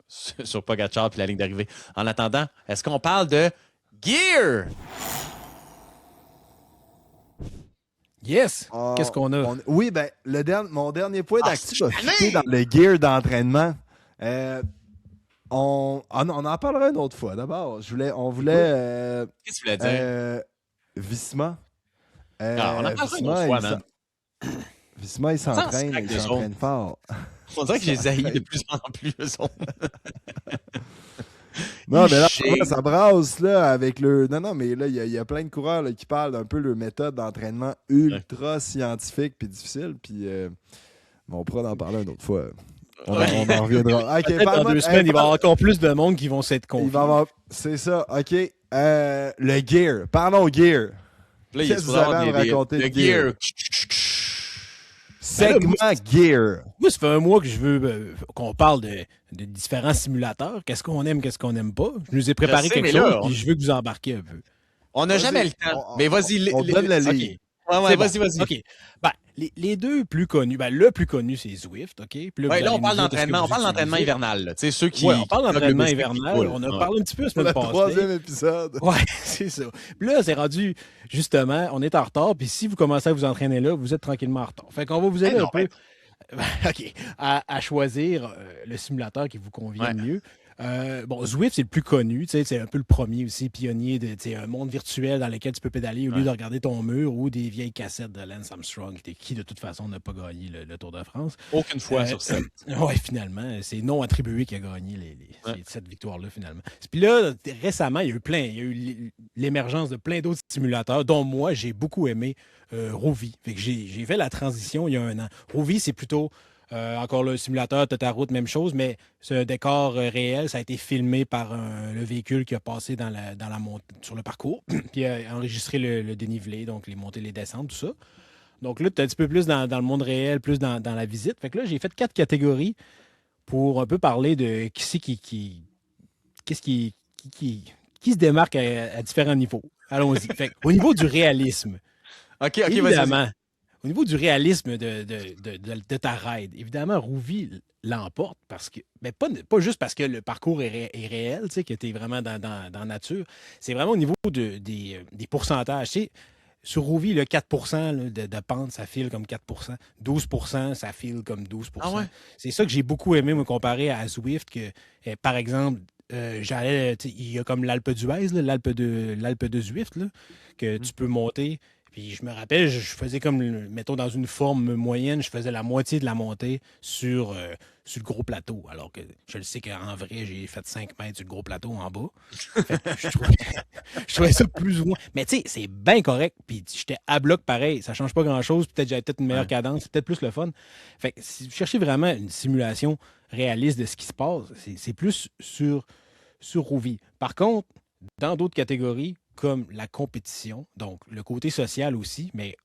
sur Pogacar puis la ligne d'arrivée. En attendant, est-ce qu'on parle de Gear? Yes! Qu'est-ce qu'on a? Oui, ben, mon dernier point d'actif a fité dans le gear d'entraînement. On en parlera une autre fois. D'abord, on voulait Qu'est-ce que tu voulais dire? Visma. On en parlera une autre fois, man. Visma, il s'entraîne fort. On dirait que j'ai haïs de plus en plus, eux autres. Non, mais là, ça brasse là, avec le. Non, mais là, il y a plein de coureurs là, qui parlent d'un peu leur méthode d'entraînement ultra scientifique puis difficile. Puis on pourra en parler une autre fois. On en reviendra. Okay, dans 2 semaines, il va y avoir encore plus de monde qui vont s'être confiés. C'est ça, OK. Le gear. Parlons gear. Qu'est-ce que vous avez à me raconter de de gear? Segment gear. Moi, ça fait un mois que je veux qu'on parle de différents simulateurs. Qu'est-ce qu'on aime, qu'est-ce qu'on n'aime pas. Je nous ai préparé quelque chose, puis je veux que vous embarquiez un peu. On n'a jamais le temps. Mais vas-y. On donne la ligne. Ouais, vas-y. OK. Ben, les deux plus connus, le plus connu, c'est Zwift, OK? Puis là, on parle d'entraînement. On parle d'entraînement hivernal. Tu sais, ceux qui. Oui, on parle d'entraînement hivernal. On a parlé un petit peu la semaine passée. 3e épisode. Oui, c'est ça. Puis là, c'est rendu, justement, on est en retard. Puis si vous commencez à vous entraîner là, vous êtes tranquillement en retard. Fait qu'on va vous aider un peu OK, à choisir le simulateur qui vous convient le mieux. Zwift, c'est le plus connu. C'est un peu le premier aussi, pionnier de un monde virtuel dans lequel tu peux pédaler au lieu de regarder ton mur ou des vieilles cassettes de Lance Armstrong, qui de toute façon n'a pas gagné le Tour de France. Aucune fois sur 7. Oui, finalement. C'est non attribué qui a gagné cette victoire-là, finalement. Puis là, récemment, il y a eu l'émergence de plein d'autres simulateurs, dont moi, j'ai beaucoup aimé Rovi. Fait que j'ai fait la transition il y a 1 an. Rovi, c'est plutôt... encore le simulateur, t'as ta route, même chose, mais c'est un décor réel. Ça a été filmé par le véhicule qui a passé sur le parcours, puis a enregistré le dénivelé, donc les montées, les descentes, tout ça. Donc là, tu es un petit peu plus dans le monde réel, plus dans la visite. Fait que là, j'ai fait 4 catégories pour un peu parler de qui se démarque à différents niveaux. Allons-y. Fait au niveau du réalisme, OK, évidemment, au niveau du réalisme de ta ride, évidemment, Rouvy l'emporte parce que, mais pas juste parce que le parcours est réel, tu sais, que tu es vraiment dans la nature. C'est vraiment au niveau des pourcentages. Tu sais, sur Rouvy, le 4 de pente, ça file comme 4 12 ça file comme 12 Ah ouais? C'est ça que j'ai beaucoup aimé me comparer à Zwift, que, par exemple, il y a comme l'Alpe d'Huez, l'Alpe de Zwift, là, que tu peux monter. Puis je me rappelle, je faisais comme, mettons, dans une forme moyenne, je faisais la moitié de la montée sur le gros plateau. Alors que je le sais qu'en vrai, j'ai fait 5 mètres sur le gros plateau en bas. Je trouvais ça plus ou moins. Mais tu sais, c'est bien correct. Puis j'étais à bloc pareil. Ça change pas grand-chose. Peut-être j'avais peut-être une meilleure cadence. C'est peut-être plus le fun. Fait que si vous cherchez vraiment une simulation réaliste de ce qui se passe, c'est plus sur Rouvy. Par contre, dans d'autres catégories, comme la compétition, donc le côté social aussi, mais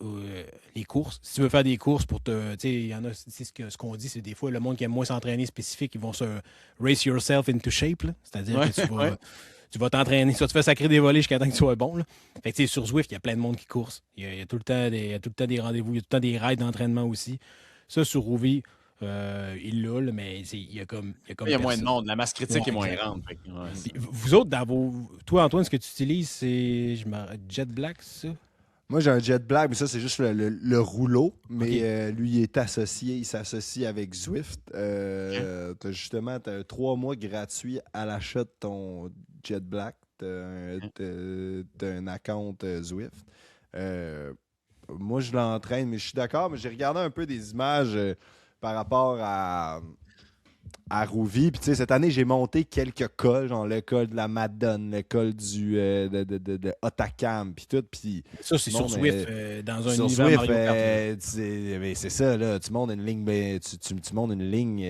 les courses. Si tu veux faire des courses pour te... Tu sais, il y en a, c'est ce qu'on dit, c'est des fois le monde qui aime moins s'entraîner spécifique, ils vont se race yourself into shape, là. C'est-à-dire que tu vas t'entraîner, soit tu fais sacrer des volets jusqu'à temps que tu sois bon, là. Fait que, tu sais, sur Zwift, il y a plein de monde qui course. Il y a tout le temps des rendez-vous, il y a tout le temps des rides d'entraînement aussi. Ça, sur Rouvy, il l'a, mais il y a moins de monde. La masse critique est moins grande. Vous autres, toi, Antoine, ce que tu utilises, c'est Jet Black, c'est ça? Moi, j'ai un Jet Black, mais ça, c'est juste le rouleau. Mais lui, il s'associe avec Zwift. Justement, tu as 3 mois gratuits à l'achat de ton Jet Black. Tu as un account Zwift. Moi, je l'entraîne, mais je suis d'accord. Mais j'ai regardé un peu des images par rapport à Rouvy. Puis, tu sais, cette année, j'ai monté quelques cols, genre le col de la Madone, le col de Otakam, puis tout. Puis, ça, c'est sur Zwift, dans un sur univers Zwift, Mario Kart. c'est ça, là. Tu montes une ligne, tu montes une ligne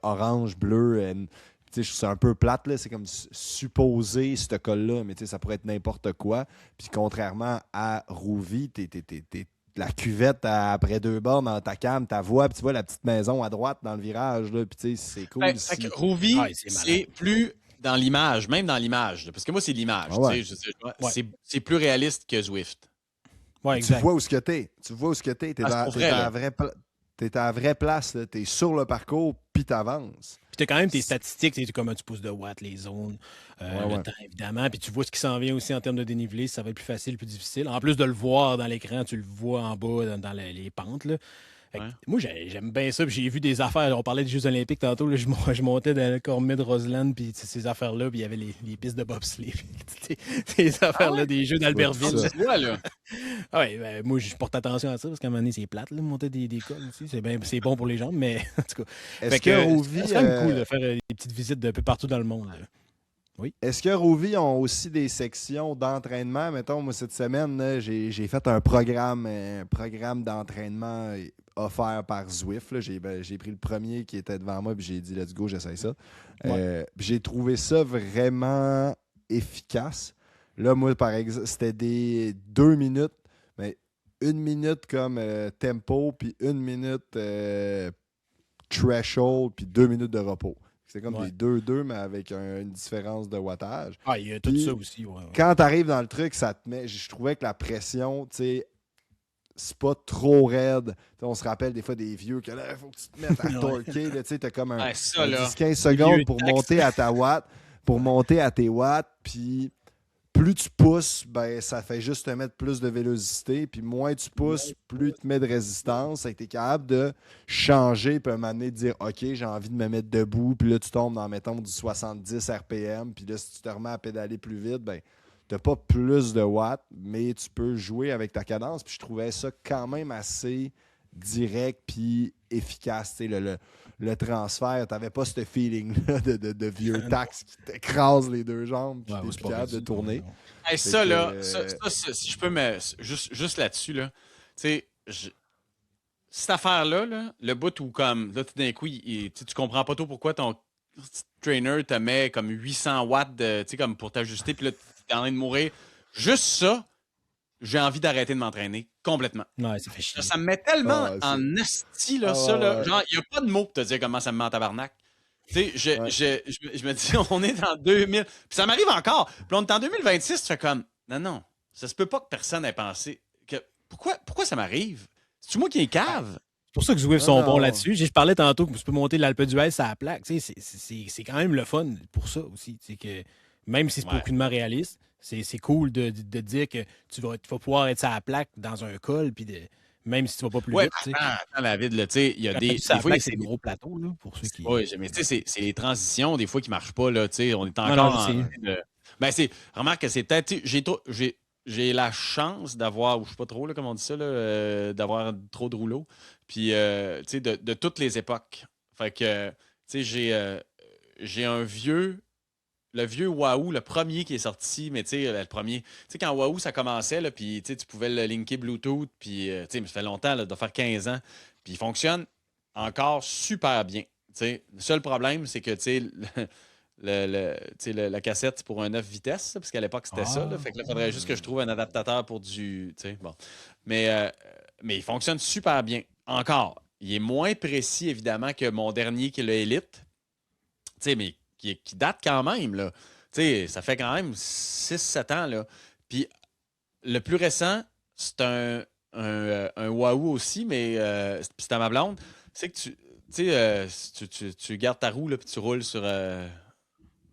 orange, bleue. Tu sais, c'est un peu plate, là. C'est comme supposé, ce col-là, mais tu sais, ça pourrait être n'importe quoi. Puis, contrairement à Rouvy, t'es la cuvette après 2 bornes dans ta cam, ta voix, puis tu vois la petite maison à droite dans le virage, là, puis tu sais, c'est cool. Rouvy, c'est plus dans l'image, même dans l'image, parce que moi, c'est l'image. C'est plus réaliste que Zwift. Ouais, exact. Tu vois où ce que t'es. T'es à la vraie place. T'es sur le parcours, puis t'avances. Puis tu as quand même tes statistiques, c'est comment tu pousses de watts, les zones, le temps, évidemment. Puis tu vois ce qui s'en vient aussi en termes de dénivelé, ça va être plus facile, plus difficile. En plus de le voir dans l'écran, tu le vois en bas, dans les pentes. Là. Moi, j'aime bien ça. Puis j'ai vu des affaires. On parlait des Jeux Olympiques tantôt. Là, je montais dans le Cormet de Roseland, puis ces affaires-là, puis il y avait les pistes de bobsleigh. Ces affaires-là, des Jeux d'Albertville. Moi, je porte attention à ça parce qu'à un moment donné, c'est plate, là, monter des cols aussi. C'est bon pour les jambes, mais en tout cas. Est-ce que Rovie, c'est quand même cool de faire des petites visites d'un peu partout dans le monde. Là. Oui. Est-ce que Rovie ont aussi des sections d'entraînement? Mettons, moi, cette semaine, là, j'ai fait un programme d'entraînement offert par Zwift. J'ai pris le premier qui était devant moi, puis j'ai dit, let's go, j'essaie ça. J'ai trouvé ça vraiment efficace. Là, moi, par exemple, c'était des 2 minutes, mais 1 minute comme tempo, puis 1 minute threshold, puis 2 minutes de repos. C'est comme des 2-2, mais avec une différence de wattage. Ah, il y a tout ça aussi. Ouais. Quand tu arrives dans le truc, ça te met. Je trouvais que la pression, tu sais, c'est pas trop raide. T'sais, on se rappelle des fois des vieux que là, il faut que tu te mettes à torquer. Tu as comme un 10-15 secondes pour monter à ta watt, pour monter à tes watts. Puis plus tu pousses, ben ça fait juste te mettre plus de vélocité. Puis moins tu pousses, plus tu te mets de résistance. Tu es capable de changer, puis à un moment donné, de dire OK, j'ai envie de me mettre debout. Puis là, tu tombes dans, mettons, du 70 RPM. Puis là, si tu te remets à pédaler plus vite, ben tu n'as pas plus de watts, mais tu peux jouer avec ta cadence. Puis je trouvais ça quand même assez direct puis efficace. Le transfert, tu n'avais pas ce feeling-là de vieux tax qui t'écrase les deux jambes puis t'es capable de tourner. Hey, ça, là, si je peux me... Juste là-dessus, là, tu sais, cette affaire-là, là, le bout où, comme, là, tout d'un coup, tu comprends pas trop pourquoi ton trainer te met comme 800 watts comme pour t'ajuster, puis là, t'es en train de mourir. Juste ça, j'ai envie d'arrêter de m'entraîner complètement. Ouais, ça fait chier. Ça me met tellement en asti, là, ça. Là. Genre, il n'y a pas de mots pour te dire comment ça me met en tabarnak. Tu sais, je me dis, on est en 2000. Puis ça m'arrive encore. Puis on est en 2026, tu fais comme, non, ça se peut pas que personne ait pensé. Pourquoi ça m'arrive? C'est-tu moi qui est cave? C'est pour ça que Zwift sont bons là-dessus. Je parlais tantôt que tu peux monter l'Alpe d'Huez à la plaque. C'est quand même le fun pour ça aussi. Que même si c'est pas aucunement réaliste, c'est cool de dire que tu vas pouvoir être sur la plaque dans un col, puis même si tu vas pas plus vite. Attends, David, là, il y a des fois, c'est des gros plateaux, là, pour ceux qui... Oui, mais tu sais, c'est les transitions, des fois, qui marchent pas, là, tu sais, on est encore remarque que c'est peut-être... J'ai la chance d'avoir, ou je sais pas trop, là, comment on dit ça, d'avoir trop de rouleaux, puis, tu sais, de toutes les époques. Fait que, tu sais, j'ai un le vieux Wahoo, le premier qui est sorti, mais tu sais, le premier. Tu sais, quand Wahoo, ça commençait, là, puis tu pouvais le linker Bluetooth, puis tu sais, ça fait longtemps, là, de faire 15 ans, puis il fonctionne encore super bien. Tu sais, le seul problème, c'est que, tu sais, la cassette, c'est pour un 9 vitesses, parce qu'à l'époque, c'était ça. Là, fait que là, il faudrait juste que je trouve un adaptateur pour du. Tu sais, bon. Mais il fonctionne super bien. Encore. Il est moins précis, évidemment, que mon dernier, qui est le Elite. Tu sais, mais qui date quand même, là. Tu sais, ça fait quand même 6-7 ans, là. Puis le plus récent, c'est un Wahoo aussi, mais c'est à ma blonde. C'est que tu gardes ta roue, là, puis tu roules sur...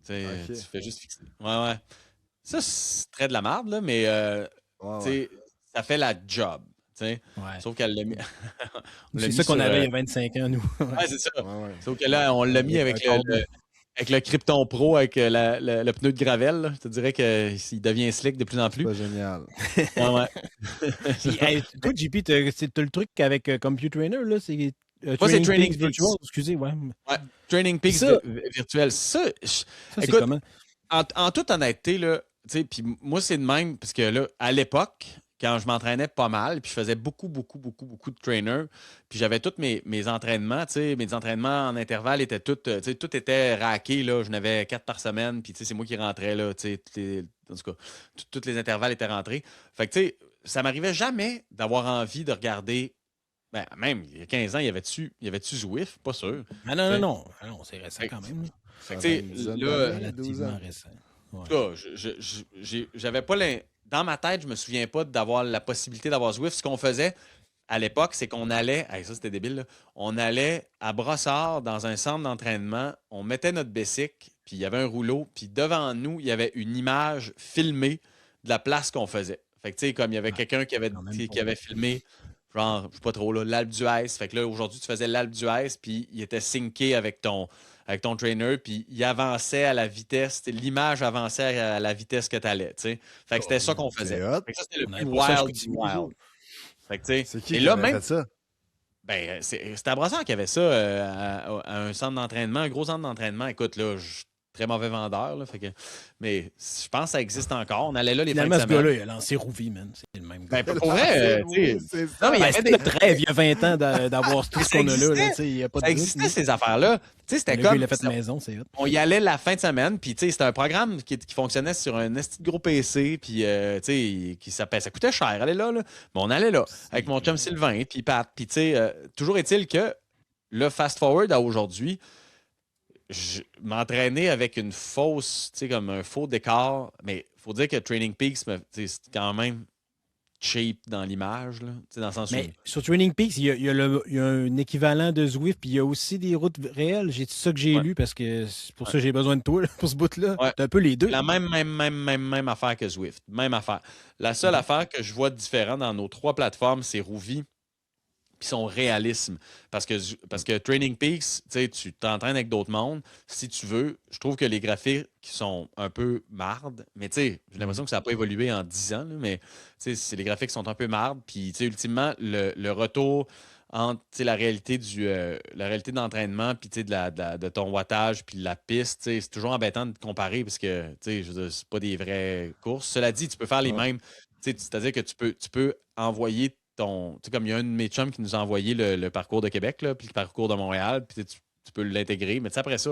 tu fais juste fixer. Ouais. Ça, c'est très de la merde, là, mais ça fait la job. Sauf qu'elle l'a mis... c'est ça qu'on avait il y a 25 ans, nous. C'est ça. Sauf que là, on l'a mis avec le Krypton Pro, avec le pneu de gravel. Là. Je te dirais qu'il devient slick de plus en plus. C'est pas génial. Puis, toi, JP, t'as le truc avec Compute Trainer, là, c'est... Moi, c'est Training Virtual, excusez, ouais. Training Peaks virtuel. Ça, écoute, c'est comment? En toute honnêteté, là, puis moi, c'est de même, parce que là, à l'époque, quand je m'entraînais pas mal, puis je faisais beaucoup de trainer, puis j'avais tous mes entraînements, mes entraînements en intervalle étaient tout était racké, là, je n'avais 4 par semaine, puis c'est moi qui rentrais, là, en tout cas, tous les intervalles étaient rentrés. Fait que, tu sais, ça m'arrivait jamais d'avoir envie de regarder. Ben, même, il y a 15 ans, il y avait-tu Zwift? Pas sûr. Ah non, c'est récent quand même. Fait que, tu sais, là, relativement récent. En tout cas, j'avais pas dans ma tête, je me souviens pas d'avoir la possibilité d'avoir Zwift. Ce qu'on faisait, à l'époque, c'est qu'on allait, hey, ça c'était débile, là. On allait à Brossard dans un centre d'entraînement, on mettait notre bicycle, puis il y avait un rouleau, puis devant nous, il y avait une image filmée de la place qu'on faisait. Fait que tu sais, comme il y avait quelqu'un qui avait filmé, genre, je sais pas trop, là, l'Alpe d'Huez. Fait que là, aujourd'hui, tu faisais l'Alpe d'Huez, puis il était synqué avec ton trainer, puis il avançait à la vitesse, l'image avançait à la vitesse que tu allais, tu sais. Fait que c'était ça qu'on faisait. C'est hot. Fait que ça, c'était le On plus avait pas ça à wild du Chicoutimi. wild. Fait que, tu sais, C'est qui et qui là, avait même, fait ça? ben, c'était à Brassard qui avait ça à un centre d'entraînement, un gros centre d'entraînement. Écoute, là, je suis très mauvais vendeur, là, fait que, mais je pense que ça existe encore. On allait là les fins Finalement, de ce semaine. gars-là, il a lancé Rouvi, man. C'est le même gars. Ben, pour vrai, tu sais, C'est non, ça. mais il y Ben, avait c'était des... notre rêve il y a 20 ans d'avoir tout ce Ça qu'on a là. existait. Il n'y a pas de Ça doute, existait, là. ces affaires-là. Tu sais, c'était Le gars, comme... il a fait maison, c'est hot. On y allait la fin de semaine, puis tu sais, c'était un programme qui fonctionnait sur un esti de gros PC, puis tu sais, ça coûtait cher, aller là, là. Mais on allait là, avec mon chum Sylvain, puis Pat, puis tu sais, toujours est-il que le fast-forward à aujourd'hui, je m'entraînais avec une fausse, tu sais, comme un faux décor, mais il faut dire que Training Peaks, c'est quand même cheap dans l'image, là, tu sais, dans le sens où... Mais sur Training Peaks, il y a un équivalent de Zwift, puis il y a aussi des routes réelles. C'est ça que j'ai Ouais. lu parce que c'est pour ça que j'ai besoin de toi là, pour ce bout-là. Ouais. C'est un peu les deux. La même affaire que Zwift. Même affaire. La seule affaire que je vois différent dans nos trois plateformes, c'est Rouvy puis son réalisme. Parce que Training Peaks, tu sais, tu t'entraînes avec d'autres mondes. Si tu veux, je trouve que les graphiques sont un peu mardes. Mais tu sais, j'ai l'impression que ça n'a pas évolué en 10 ans. Là, mais tu sais, les graphiques sont un peu mardes. Puis tu sais, ultimement, le retour entre tu sais, la réalité de l'entraînement puis tu sais, de ton wattage puis de la piste, tu sais, c'est toujours embêtant de comparer parce que tu sais, je veux dire, c'est pas des vraies courses. Cela dit, tu peux faire les mêmes. Tu sais, c'est-à-dire que tu peux envoyer ton. Tu sais, comme il y a un de mes chums qui nous a envoyé le parcours de Québec, là, puis le parcours de Montréal, puis tu peux l'intégrer. Mais tu sais, après ça,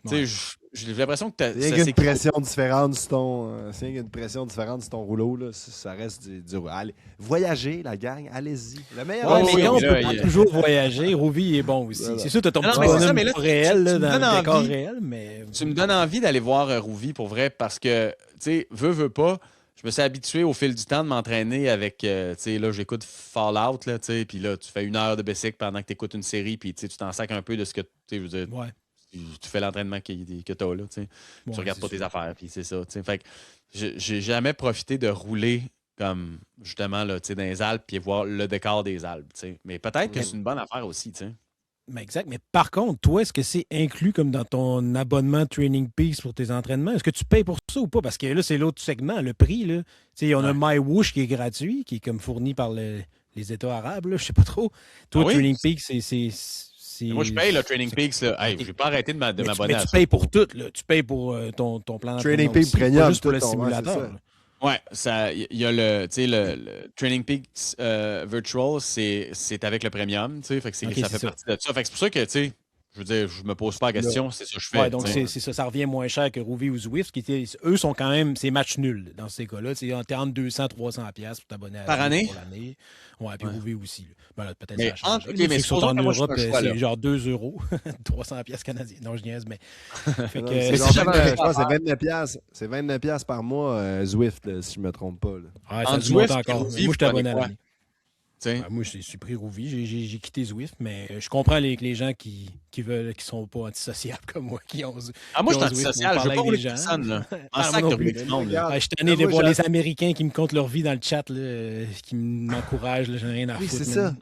tu sais, j'ai l'impression que Il y a une pression différente sur ton. S'il y a une pression différente sur ton rouleau, là, ça reste du allez, voyager, la gang, allez-y. Le meilleur. Ouais, oui, mais quand on là, peut pas toujours voyager, Rouvi est bon aussi. Voilà. C'est sûr, tu as ton Non, petit mais c'est ça, bonhomme mais là, pas réel là, tu me dans donnes le décor envie. réel, mais Tu me donnes envie d'aller voir Rouvy pour vrai parce que, tu sais, veux pas. Je me suis habitué au fil du temps de m'entraîner avec, tu sais, là, j'écoute Fallout, là, tu sais, puis là, tu fais 1 heure de bicycle pendant que tu écoutes une série, puis tu sais, tu t'en sacs un peu de ce que, tu sais, je veux dire, ouais. tu fais l'entraînement que tu as, là, tu sais. Ouais, Tu regardes c'est pas tes sûr. affaires, puis c'est ça, tu sais. Fait que j'ai jamais profité de rouler comme, justement, là, tu sais, dans les Alpes, puis voir le décor des Alpes, tu sais. Mais peut-être que c'est une bonne affaire aussi, tu sais. Mais exact. Mais par contre, toi, est-ce que c'est inclus comme dans ton abonnement Training Peaks pour tes entraînements? Est-ce que tu payes pour ça ou pas? Parce que là, c'est l'autre segment, le prix. Là. Tu sais, on a MyWoosh qui est gratuit, qui est comme fourni par les États arabes, là, je sais pas trop. Toi, Ah oui? Training Peaks, c'est. Moi, je paye le Training Peaks, là. Hey, je vais pas arrêter de m'abonner Mais à tu ça. payes pour tout, là. Tu payes pour ton plan Training d'entraînement Peaks aussi, pas Premium, juste pour tout le ton- ouais, c'est simulateur. ça. là. Ouais, il y a le Training Peaks Virtual, c'est avec le premium, tu sais, fait que Ok, ça c'est fait ça. partie de ça. Fait que c'est pour ça que, tu sais, je veux dire, je me pose pas la question, c'est ça que je fais. Ouais, donc tu sais. c'est ça, ça revient moins cher que Rouvy ou Zwift. Eux sont quand même, c'est match nul dans ces cas-là. T'es entre 200-300$ pour t'abonner à Par Zwift année? pour l'année. Ouais, puis Rouvy aussi. Là. Ben là, peut-être Mais ça change. entre- ok, mais Ceux qui sont supposons en que moi, je Europe, fais un choix, là. c'est genre 2€, 300$ canadiens. Non, je niaise, mais. Fait que, C'est Mais genre si jamais- 29, je pense que c'est 29$. C'est 29$ par mois, Zwift, là, si je me trompe pas. Là. ouais, ça entre se monte Zwift et encore. Rouvy, Moi, je t'abonne à vous prenez l'année. Tu sais. Ouais, moi, j'ai pris Rouvy, j'ai quitté Zwift, mais je comprends les gens qui sont pas antisociables comme moi, qui ont. Ah, moi, je suis qui ont Zwift pour antisocial, je veux parler pas avec rouler les avec gens. personne, là. En Ah, sac moi de non rouler plus. du monde, là. Regarde. Je suis tanné de Moi, voir j'ai- les Américains qui me comptent leur vie dans le chat, là, qui m'encouragent. J'en ai rien à Oui, foutre. c'est ça.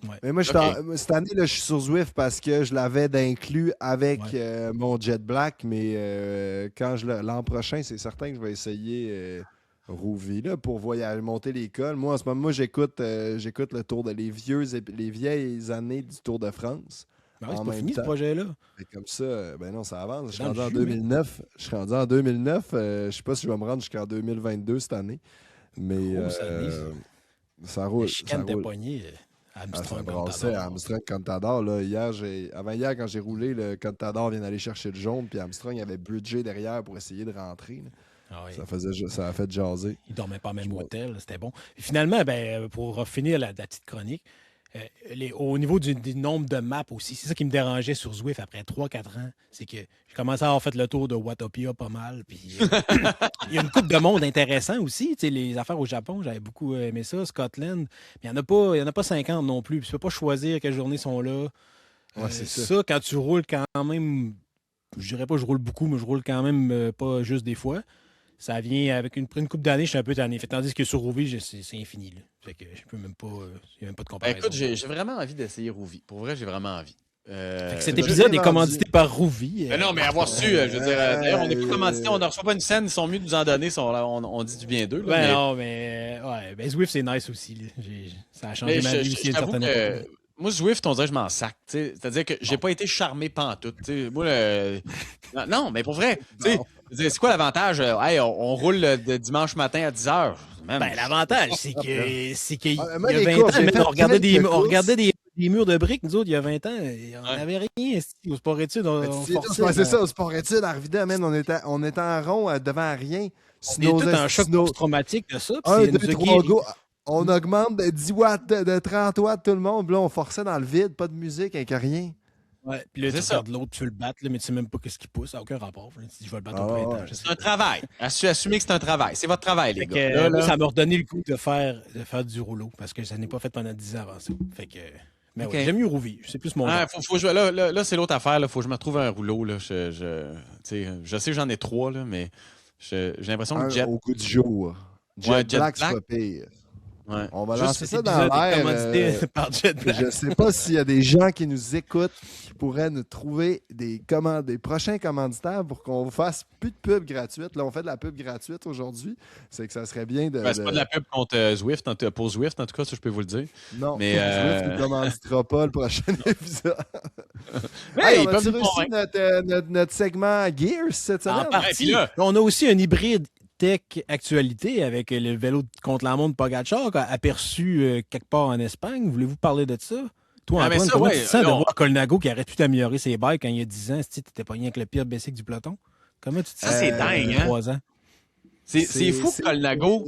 man. Mais moi, cette année, là, je suis sur Zwift parce que je l'avais d'inclus avec mon Jet Black, mais l'an prochain, c'est certain que je vais essayer Rouvy là, pour voyager, monter l'école. Moi, en ce moment, j'écoute le tour de les vieilles années du Tour de France. Ben ouais, c'est En pas même fini ce temps. projet-là. Et comme ça, ben non, ça avance. Je suis Dans rendu le en jus, 2009. Je suis rendu en 2009. Je sais pas si je vais me rendre jusqu'en 2022 cette année. Mais Grosse année, ça roule. La chicane ça t'a roule. pogné à Ah, ça Armstrong. brassait à Armstrong Contador. Là. Avant hier, quand j'ai roulé, le Contador vient d'aller chercher le jaune, puis Armstrong avait bridgé derrière pour essayer de rentrer. Là. Ah oui. Ça a fait jaser. Il dormait pas au même Je vois. hôtel, c'était bon. Et finalement, ben, pour finir la petite chronique, Au niveau du nombre de maps aussi, c'est ça qui me dérangeait sur Zwift après 3-4 ans. C'est que j'ai commencé à avoir fait le tour de Watopia pas mal. Puis il y a une coupe de monde intéressant aussi. Tu sais, les affaires au Japon, j'avais beaucoup aimé ça. Scotland, mais il n'y en a pas 50 non plus. Puis tu peux pas choisir quelles journées sont là. Ouais, c'est ça. Ça, quand tu roules quand même, je dirais pas que je roule beaucoup, mais je roule quand même pas juste des fois. Ça vient avec une couple d'années, je suis un peu tanné. Tandis que sur Rouvi, c'est infini. Là. Fait que je peux même pas. Il n'y a même pas de comparaison. Écoute, j'ai vraiment envie d'essayer Rouvi. Pour vrai, j'ai vraiment envie. Fait que cet épisode est commandité par Rouvi. Mais non, mais avoir su, je veux dire, d'ailleurs, on n'est pas commandité, on ne reçoit pas une scène, ils sont mieux de nous en donner, on dit du bien d'eux. Ben non, mais ouais, Zwift, c'est nice aussi. Là. Ça a changé ma vie aussi à une certaine époque. Moi, Zwift, on dirait que je m'en sac. C'est-à-dire que j'ai pas été charmé pantoute. Moi, non, mais pour vrai, c'est quoi l'avantage? Hey, on roule de dimanche matin à 10h. Ben, l'avantage, c'est qu'il y a 20 courses, ans, on regardait des murs de briques, nous autres, il y a 20 ans, on n'avait rien. Au sport-études, on forçait. C'est ça, au sport-études, à Arvida, on était en rond devant rien. C'était tout un choc post-traumatique de ça. 1, 2, 3 go. On augmente de 10 watts, de 30 watts, tout le monde. Puis là, on forçait dans le vide, pas de musique, avec rien. Ouais, puis là, tu regardes l'autre, tu veux le battre, là, mais tu sais même pas ce qui pousse, ça n'a aucun rapport. Si je vais le battre au printemps. C'est un travail. Assumez que c'est un travail. C'est votre travail, les gars. Là, ça m'a redonné le goût de faire du rouleau, parce que ça n'est pas fait pendant 10 ans avant ça. Fait que. Mais ouais, j'aime mieux Rouvi. C'est plus mon là, c'est l'autre affaire. Il faut que je me retrouve un rouleau. Là. Je sais que j'en ai 3, là, mais j'ai l'impression que Jet. Au coup du jour. Jet Black, c'est pas pire. Ouais. On va lancer ça dans l'air. Par Jet Black. Je ne sais pas s'il y a des gens qui nous écoutent qui pourraient nous trouver des prochains commanditaires pour qu'on fasse plus de pub gratuite. Là, on fait de la pub gratuite aujourd'hui. C'est que ça serait bien de. C'est pas de la pub contre Zwift, pour Zwift, en tout cas, ça, je peux vous le dire. Non, mais Zwift ne commanditera pas le prochain épisode. Mais on a réussi notre segment Gears cette semaine. En partie. On a aussi un hybride Tech Actualité avec le vélo contre la montre Pogacar aperçu quelque part en Espagne. Voulez-vous parler de ça? Toi, Antoine, comment tu te sens de voir Colnago qui aurait pu améliorer ses bikes quand il y a 10 ans? Si tu n'étais pas rien avec le pire basic du peloton? Comment tu te sens? Ça, c'est dingue, hein? 3 ans? C'est fou que Colnago...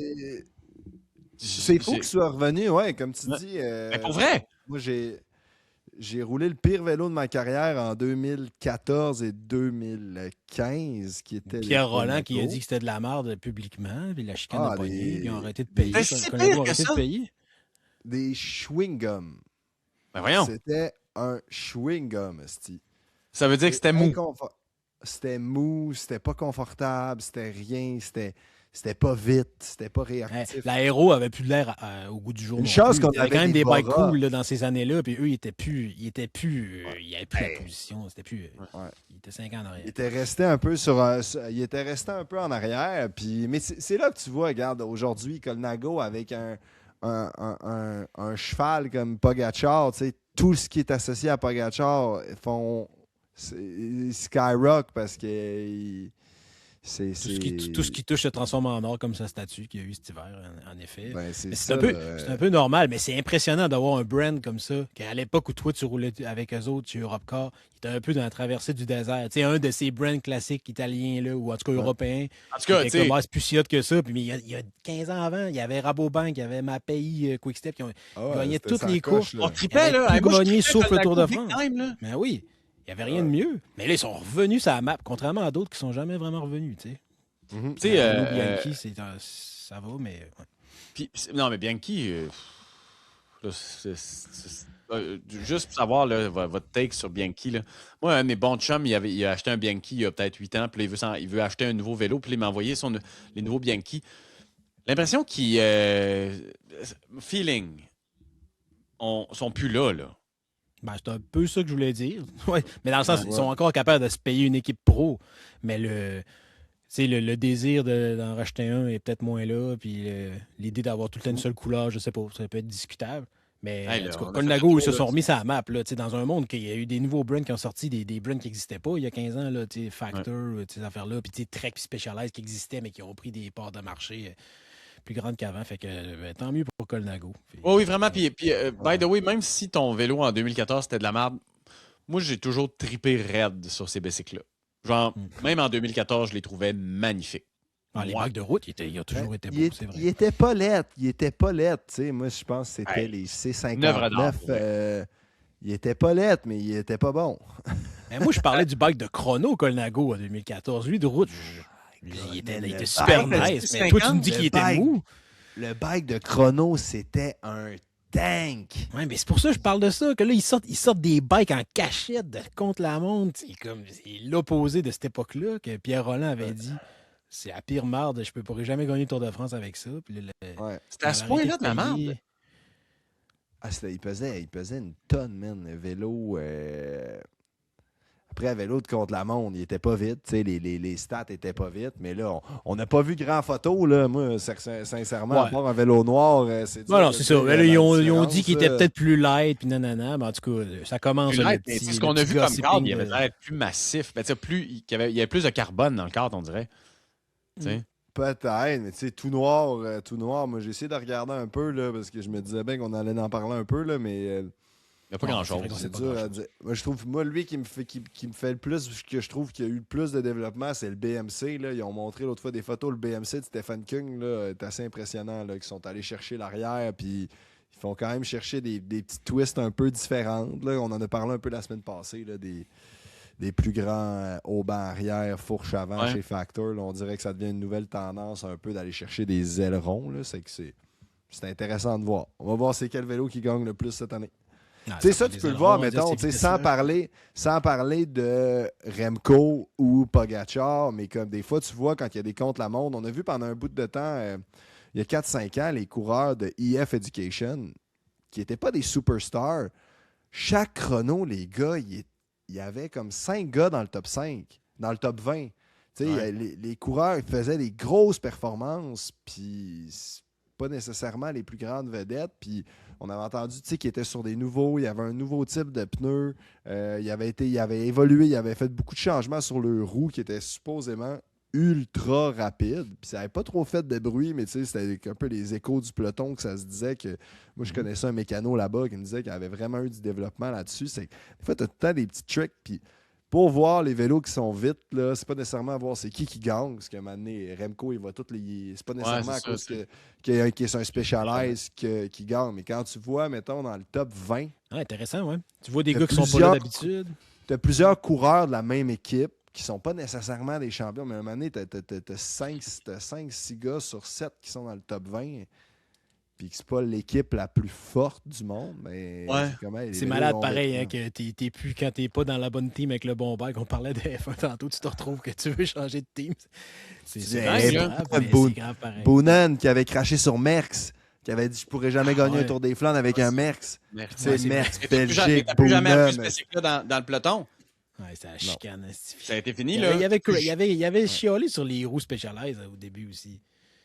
C'est fou qu'il soit revenu, ouais, comme tu dis. Mais pour vrai? Moi, j'ai roulé le pire vélo de ma carrière en 2014 et 2015, qui était Pierre Rolland qui a dit que c'était de la merde publiquement, puis la chicane a pogné, puis ils ont arrêté de payer. Colnago a arrêté de payer. Des chewing-gums. Ben voyons. C'était un chewing-gum, esti. Ça veut dire que c'était mou. C'était mou, c'était pas confortable, c'était rien, c'était pas vite, c'était pas réactif. L'aéro avait plus de l'air au goût du jour. Une chance qu'on avait avait quand même des bikes Bora. cool là, dans ces années-là, puis eux, ils avaient plus la position. C'était plus. Ils étaient 5 ans en arrière. Il était resté un peu il était resté un peu en arrière. Puis, mais c'est là que tu vois, regarde, aujourd'hui, Colnago avec un cheval comme Pogacar, tu sais, tout ce qui est associé à Pogacar font skyrock parce que Tout ce qui touche se transforme en or, comme sa statue qu'il y a eu cet hiver, en effet. Ben, c'est un peu normal, mais c'est impressionnant d'avoir un brand comme ça, qu'à l'époque où toi, tu roulais avec eux autres chez Europcar, il était un peu dans la traversée du désert. Tu sais, un de ces brands classiques italiens, là, ou en tout cas européens. En tout cas, c'est plus si hot que ça. Puis, mais il y a 15 ans avant, il y avait Rabobank, il y avait Mapei, Quickstep, qui ont gagné toutes les courses. On tripait, là. Ils ont gagné sauf le Tour de France. Time, mais oui. Il n'y avait rien de mieux. Mais là, ils sont revenus sur la map, contrairement à d'autres qui ne sont jamais vraiment revenus. Tu sais. Bianchi, ça va, mais. Ouais. Puis, non, mais Bianchi, juste pour savoir là, votre take sur Bianchi. Là. Moi, un de mes bons chums, il a acheté un Bianchi il y a peut-être 8 ans, puis là, il veut acheter un nouveau vélo, puis il m'a envoyé les nouveaux Bianchi. L'impression qu'ils. Feeling. Sont plus là. Ben, c'est un peu ça que je voulais dire. Ouais. Mais dans le sens, ils sont encore capables de se payer une équipe pro. Mais le désir d'en racheter un est peut-être moins là. Puis l'idée d'avoir tout le temps une seule couleur, je sais pas, ça peut être discutable. Mais en tout cas, Colnago, ils se sont remis sur la map. Là, dans un monde qu'il y a eu des nouveaux brands qui ont sorti, des brands qui n'existaient pas il y a 15 ans. Là, Factor, ces affaires-là. Puis Trek et Specialized qui existaient, mais qui ont pris des parts de marché plus grandes qu'avant. Fait que tant mieux pour Colnago. Oui, vraiment. Puis, by the way, même si ton vélo en 2014 c'était de la merde, moi j'ai toujours trippé raide sur ces bicycles-là. Genre, même en 2014, je les trouvais magnifiques. Les bikes de route, il a toujours été beau, c'est vrai. Il était pas laid. Il était pas laid. Moi, je pense que c'était les Une œuvre d'art, C59. Il était pas laid, mais il était pas bon. Mais moi, je parlais du bike de chrono Colnago en 2014. Lui, de route, il était super bike nice. Mais toi, tu me dis qu'il était mou. Le bike de chrono, c'était un tank. Oui, mais c'est pour ça que je parle de ça, que là, ils sortent des bikes en cachette contre la montre. C'est l'opposé de cette époque-là que Pierre Rolland avait dit. C'est la pire marde, je ne pourrais jamais gagner le Tour de France avec ça. Puis C'était à ce point-là de la merde. Il pesait une tonne, man. Le vélo. Après, à vélo de contre la montre, il était pas vite. Les stats étaient pas vite. Mais là, on n'a pas vu grand photo. Là. Moi, sincèrement, à part un vélo noir, c'est dur. Non, c'est ça. Là, ils ont dit qu'il était peut-être plus light. Puis nanana. Mais en tout cas, ça commence. C'est ce qu'on a vu comme cadre. Il avait l'air d'être plus massif. Il y avait plus de carbone dans le cadre, on dirait. Peut-être, mais tu sais, tout noir. Moi, j'ai essayé de regarder un peu, là, parce que je me disais bien qu'on allait en parler un peu, là, mais... Il n'y a pas grand-chose. C'est dur à dire. Moi, je trouve, lui qui me fait le plus, que je trouve qu'il y a eu le plus de développement, c'est le BMC. Là. Ils ont montré l'autre fois des photos. Le BMC de Stephen Kung là, est assez impressionnant. Là, qu'ils sont allés chercher l'arrière, puis ils font quand même chercher des petits twists un peu différentes. Là. On en a parlé un peu la semaine passée, là, des plus grands haubans arrière, fourche avant chez Factor. Là, on dirait que ça devient une nouvelle tendance un peu d'aller chercher des ailerons. Là. C'est intéressant de voir. On va voir c'est quel vélo qui gagne le plus cette année. Tu sais, ça, tu peux le voir, mettons, sans parler de Remco ou Pogacar, mais comme des fois, tu vois, quand il y a des contre-la-montre, on a vu pendant un bout de temps, il y a 4-5 ans, les coureurs de EF Education, qui n'étaient pas des superstars, chaque chrono, les gars, il y avait comme 5 gars dans le top 5, dans le top 20. Tu sais, les coureurs, ils faisaient des grosses performances, puis pas nécessairement les plus grandes vedettes, puis on avait entendu qu'il était sur des nouveaux, il y avait un nouveau type de pneus, il avait évolué, il avait fait beaucoup de changements sur le roue qui était supposément ultra rapide, puis ça n'avait pas trop fait de bruit, mais c'était un peu les échos du peloton que ça se disait que, moi je connaissais un mécano là-bas qui me disait qu'il y avait vraiment eu du développement là-dessus. Des fois, tu as tout le temps des petits tricks, puis pour voir les vélos qui sont vite, là, c'est pas nécessairement voir c'est qui gagne. Parce qu'à un moment donné, Remco, il va tous les. C'est pas nécessairement à cause qu'il est un Specialized qui gagne. Mais quand tu vois, mettons, dans le top 20. Intéressant, ouais. Tu vois des gars qui sont pas là d'habitude. Tu as plusieurs coureurs de la même équipe qui sont pas nécessairement des champions. Mais à un moment donné, tu as 5-6 gars sur 7 qui sont dans le top 20. Puis que c'est pas l'équipe la plus forte du monde, mais c'est malade pareil, hein, que t'es plus quand t'es pas dans la bonne team avec le bon bike. On parlait de F1 tantôt, tu te retrouves que tu veux changer de team. C'est grave pareil. Boonen qui avait craché sur Merckx, qui avait dit je pourrais jamais gagner un Tour des Flandres avec un Merckx. C'est Merckx, Belgique, Boonen. Plus jamais vu ce dans le peloton. Ouais, c'est la chicane. Ça a été fini, là. Il y avait chiolé sur les roues Specialized au début aussi.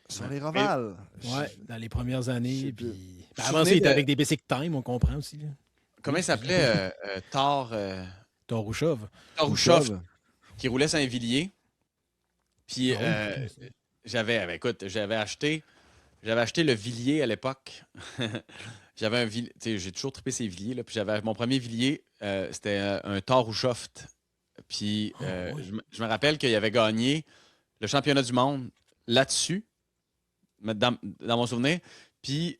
Sur les Rovals. Oui, dans les premières années. Puis... avant ça, il était avec des Basic Time, on comprend aussi. Là. Comment il s'appelait Thor Rouchov. Thor Rouchov, qui roulait Saint-Villiers. Puis j'avais acheté le Villiers à l'époque. J'avais un Villiers. J'ai toujours trippé ces Villiers. Là, puis j'avais mon premier Villiers, c'était un Thor Rouchov. Puis je me rappelle qu'il avait gagné le championnat du monde là-dessus. Dans mon souvenir. Puis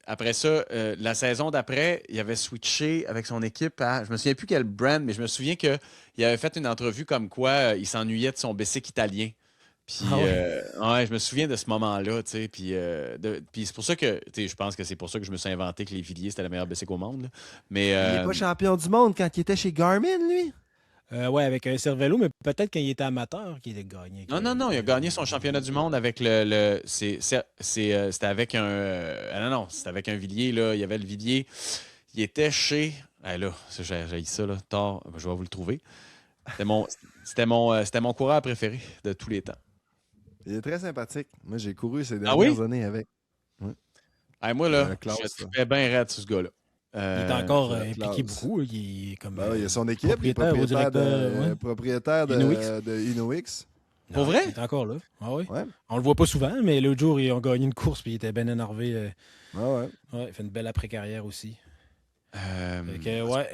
après ça, la saison d'après, il avait switché avec son équipe à... Je me souviens plus quel brand, mais je me souviens qu'il avait fait une entrevue comme quoi il s'ennuyait de son bicycle italien. Puis je me souviens de ce moment-là. Puis c'est pour ça que... Je pense que c'est pour ça que je me suis inventé que les Villiers, c'était la meilleure bicycle au monde. Là. Mais, il n'est pas champion du monde quand il était chez Garmin, lui? Oui, avec un Cervélo, mais peut-être quand il était amateur qu'il a gagné. Non, il a gagné son championnat du monde avec c'était avec un... c'était avec un Villiers, là. Il y avait le Villiers. Il était chez... là, j'ai ça, là. Tard, je vais vous le trouver. C'était mon coureur préféré de tous les temps. Il est très sympathique. Moi, j'ai couru ces dernières années avec. Ouais. Moi, là, je fais bien raide sur ce gars-là. Il est encore impliqué beaucoup. Il est comme, il a son équipe, il est propriétaire de Inuix. Pour vrai? Il est encore là. Ah, oui. On le voit pas souvent, mais l'autre jour, ils ont gagné une course puis il était bien énervé. Il fait une belle après-carrière aussi. Fait que, ouais,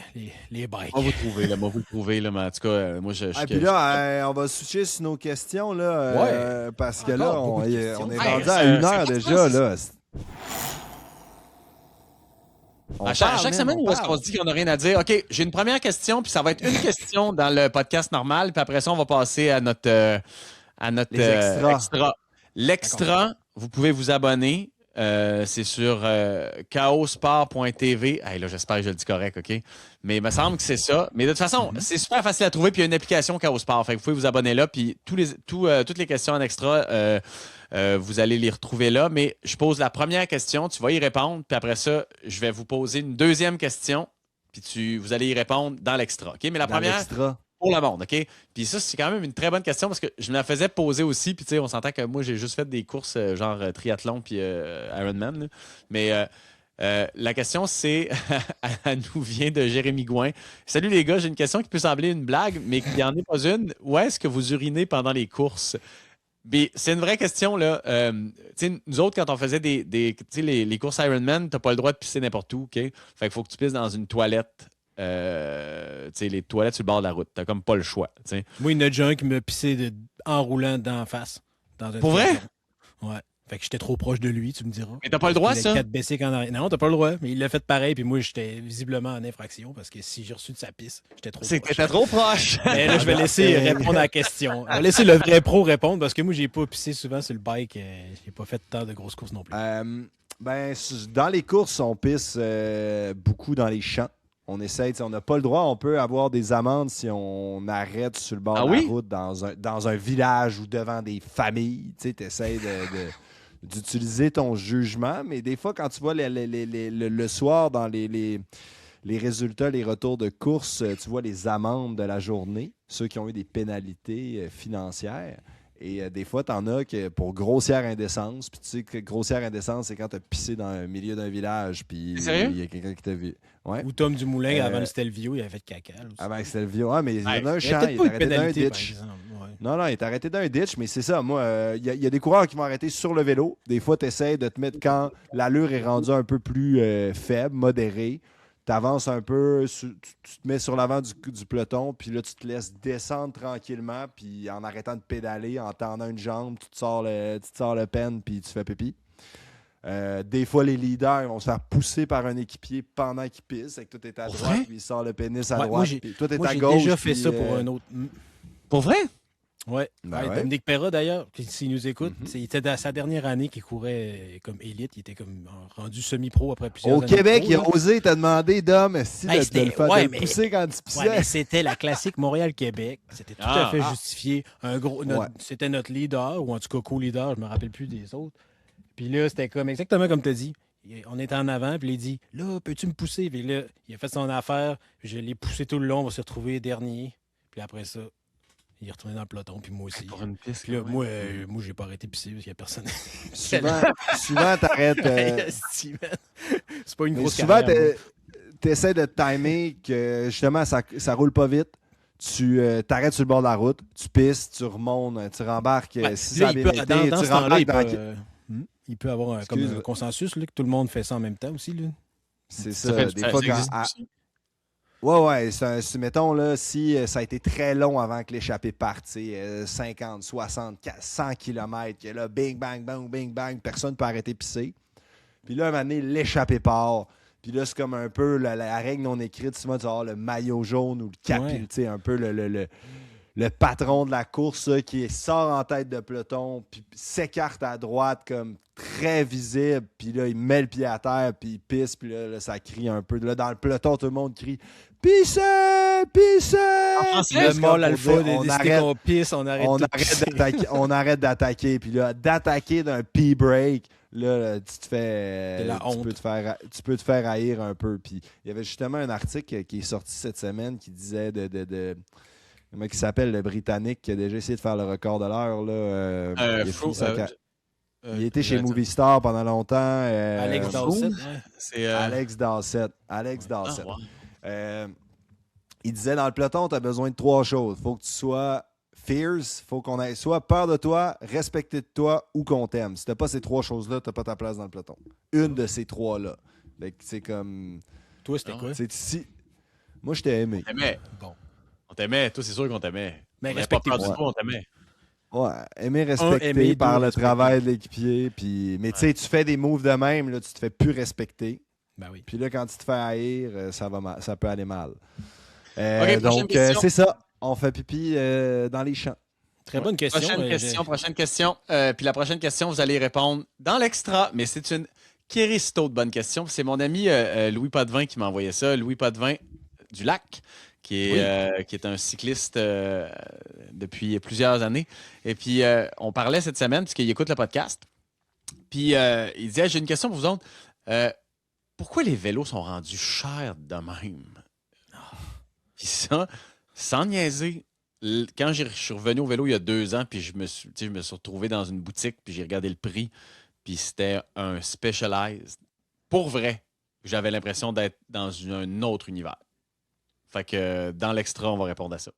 les bikes. On va vous trouver, là. Moi, vous le trouvez, là. Mais en tout cas, moi, je Puis là, on va switcher sur nos questions, là, parce que là, Encore on beaucoup de est questions. rendu à 1 heure déjà, là. À chaque semaine, où est-ce qu'on se dit qu'on n'a rien à dire? OK, j'ai une première question, puis ça va être une question dans le podcast normal, puis après ça, on va passer à notre Les extras. extra. L'extra, vous pouvez vous abonner. C'est sur chaosport.tv. Hey, là, j'espère que je le dis correct, OK? Mais il me semble que c'est ça. Mais de toute façon, c'est super facile à trouver, puis il y a une application Chaosport. Fait que vous pouvez vous abonner là, puis toutes les questions en extra, vous allez les retrouver là. Mais je pose la première question, tu vas y répondre, puis après ça, je vais vous poser une deuxième question, puis vous allez y répondre dans l'extra, OK? Mais la Dans première, l'extra. pour le monde, OK? Puis ça, c'est quand même une très bonne question parce que je me la faisais poser aussi. Puis, tu sais, on s'entend que moi, j'ai juste fait des courses genre triathlon puis Ironman. Là. Mais la question, c'est, elle nous vient de Jérémy Gouin. Salut les gars, j'ai une question qui peut sembler une blague, mais qui n'en est pas une. Où est-ce que vous urinez pendant les courses? Puis, c'est une vraie question, là. Tu sais, nous autres, quand on faisait les courses Ironman, t'as pas le droit de pisser n'importe où, OK? Fait qu'il faut que tu pisses dans une toilette. Les toilettes sur le bord de la route. T'as comme pas le choix. T'sais. Moi, il y en a déjà un qui m'a pissé en roulant d'en face. Dans un Pour vrai? triathlon. Ouais. Fait que j'étais trop proche de lui, tu me diras. Mais t'as pas le droit, Il a ça? 4 BC en arrière. Non, t'as pas le droit. Mais il l'a fait pareil, puis moi, j'étais visiblement en infraction parce que si j'ai reçu de sa pisse, j'étais trop proche. T'étais trop proche. Mais là, je vais laisser répondre à la question. Je vais laisser le vrai pro répondre parce que moi, j'ai pas pissé souvent sur le bike. J'ai pas fait tant de grosses courses non plus. Dans les courses, on pisse beaucoup dans les champs. On essaie, on n'a pas le droit, on peut avoir des amendes si on arrête sur le bord de la route dans un village ou devant des familles. Tu essaies d'utiliser ton jugement, mais des fois, quand tu vois le soir dans les résultats, les retours de course, tu vois les amendes de la journée, ceux qui ont eu des pénalités financières. Et des fois, tu en as que pour grossière indécence. Puis tu sais que grossière indécence, c'est quand tu as pissé dans le milieu d'un village. Puis il y a quelqu'un qui t'a vu. Ouais. Ou Tom Dumoulin, avant le Stelvio, il avait fait caca. Avant le Stelvio. Ah, mais il y en a un champ, il est pas arrêté d'un ditch. Non, il est arrêté d'un ditch, mais c'est ça. Moi, il y a des coureurs qui vont arrêter sur le vélo. Des fois, tu essaies de te mettre quand l'allure est rendue un peu plus faible, modérée. Tu avances un peu, tu te mets sur l'avant du peloton, puis là, tu te laisses descendre tranquillement, puis en arrêtant de pédaler, en tendant une jambe, tu te sors le pen, puis tu fais pipi. Des fois, les leaders vont se faire pousser par un équipier pendant qu'ils pissent, et que toi, t'es à droite, puis il sort le pénis à droite, puis toi, t'es à gauche. J'ai déjà fait ça pour un autre. Pour vrai? Ouais. Ben ouais. Dominique Perra, d'ailleurs, s'il nous écoute, il était dans sa dernière année qu'il courait comme élite. Il était comme rendu semi-pro après plusieurs années. Au Québec, il a osé te demander, Dom, si de le faire pousser quand tu pissais. Ouais, mais c'était la classique Montréal-Québec. C'était tout à fait justifié. C'était notre leader, ou en tout cas co-leader, je me rappelle plus des autres. Puis là, c'était comme exactement comme tu as dit. On était en avant, puis il a dit « Là, peux-tu me pousser? » Puis là, il a fait son affaire. Je l'ai poussé tout le long. On va se retrouver dernier. Puis après ça, il est retourné dans le peloton, puis moi aussi. Pour une piste. Puis là, moi, j'ai pas arrêté de pisser parce qu'il n'y a personne. souvent t'arrêtes. C'est pas une grosse souvent, carrière. Tu essaies de timer que justement, ça roule pas vite. Tu t'arrêtes sur le bord de la route, tu pisses, tu remontes, tu rembarques. Si ça a bien été, tu rembarques il peut avoir comme un consensus là, que tout le monde fait ça en même temps aussi. Là. C'est ça. Des fois, Ouais, mettons, là, si ça a été très long avant que l'échappée parte, 50, 60, 100 km, que là, bing, bang, bang, bing, bang, personne ne peut arrêter de pisser. Puis là, à un moment donné, l'échappée part. Puis là, c'est comme un peu la règle non écrite. Souvent, tu vas avoir le maillot jaune ou le capi, un peu le patron de la course qui sort en tête de peloton, puis s'écarte à droite comme très visible, puis là, il met le pied à terre, puis il pisse, puis là, ça crie un peu. Là, dans le peloton, tout le monde crie « Pissez! Pissez! » Le mâle alpha décidé qu'on pisse, on arrête d'attaquer. Puis là, d'attaquer d'un pee-break, là, tu peux te faire haïr un peu. Puis il y avait justement un article qui est sorti cette semaine qui disait comment il s'appelle, le Britannique, qui a déjà essayé de faire le record de l'heure. Il était chez Movistar pendant longtemps. Alex Dowsett. Alex Dowsett. Il disait, dans le peloton, tu as besoin de 3 choses. Il faut que tu sois fierce, il faut qu'on ait soit peur de toi, respecter de toi ou qu'on t'aime. Si tu n'as pas ces 3 choses-là, tu n'as pas ta place dans le peloton. Une de ces 3-là. C'est comme... Toi, c'était Non. quoi? C'est si... Moi, je t'ai aimé. On t'aimait. Bon. On t'aimait. Toi, c'est sûr qu'on t'aimait. Mais On n'avait pas peur du respectez-vous. tout, on t'aimait. Ouais, aimer, respecter aimer, par deux, le respecter. travail de l'équipier. Puis... Mais tu sais, tu fais des moves de même, là, tu te fais plus respecter. Ben oui. Puis là, quand tu te fais haïr, ça peut aller mal. OK, prochaine Donc, question. c'est ça. On fait pipi dans les champs. Très bonne question. Prochaine question. Puis la prochaine question, vous allez répondre dans l'extra, mais c'est une Kéristo de bonne question. C'est mon ami Louis Potvin qui m'a envoyé ça. Louis Potvin du Lac, qui est un cycliste depuis plusieurs années. Et puis, on parlait cette semaine, puisqu'il écoute le podcast. Puis, il disait, j'ai une question pour vous autres. Pourquoi les vélos sont rendus chers de même? Puis ça, sans niaiser, quand je suis revenu au vélo il y a 2 ans, puis je me suis retrouvé dans une boutique, puis j'ai regardé le prix, puis c'était un Specialized. Pour vrai, j'avais l'impression d'être dans un autre univers. Fait que dans l'extra, on va répondre à ça.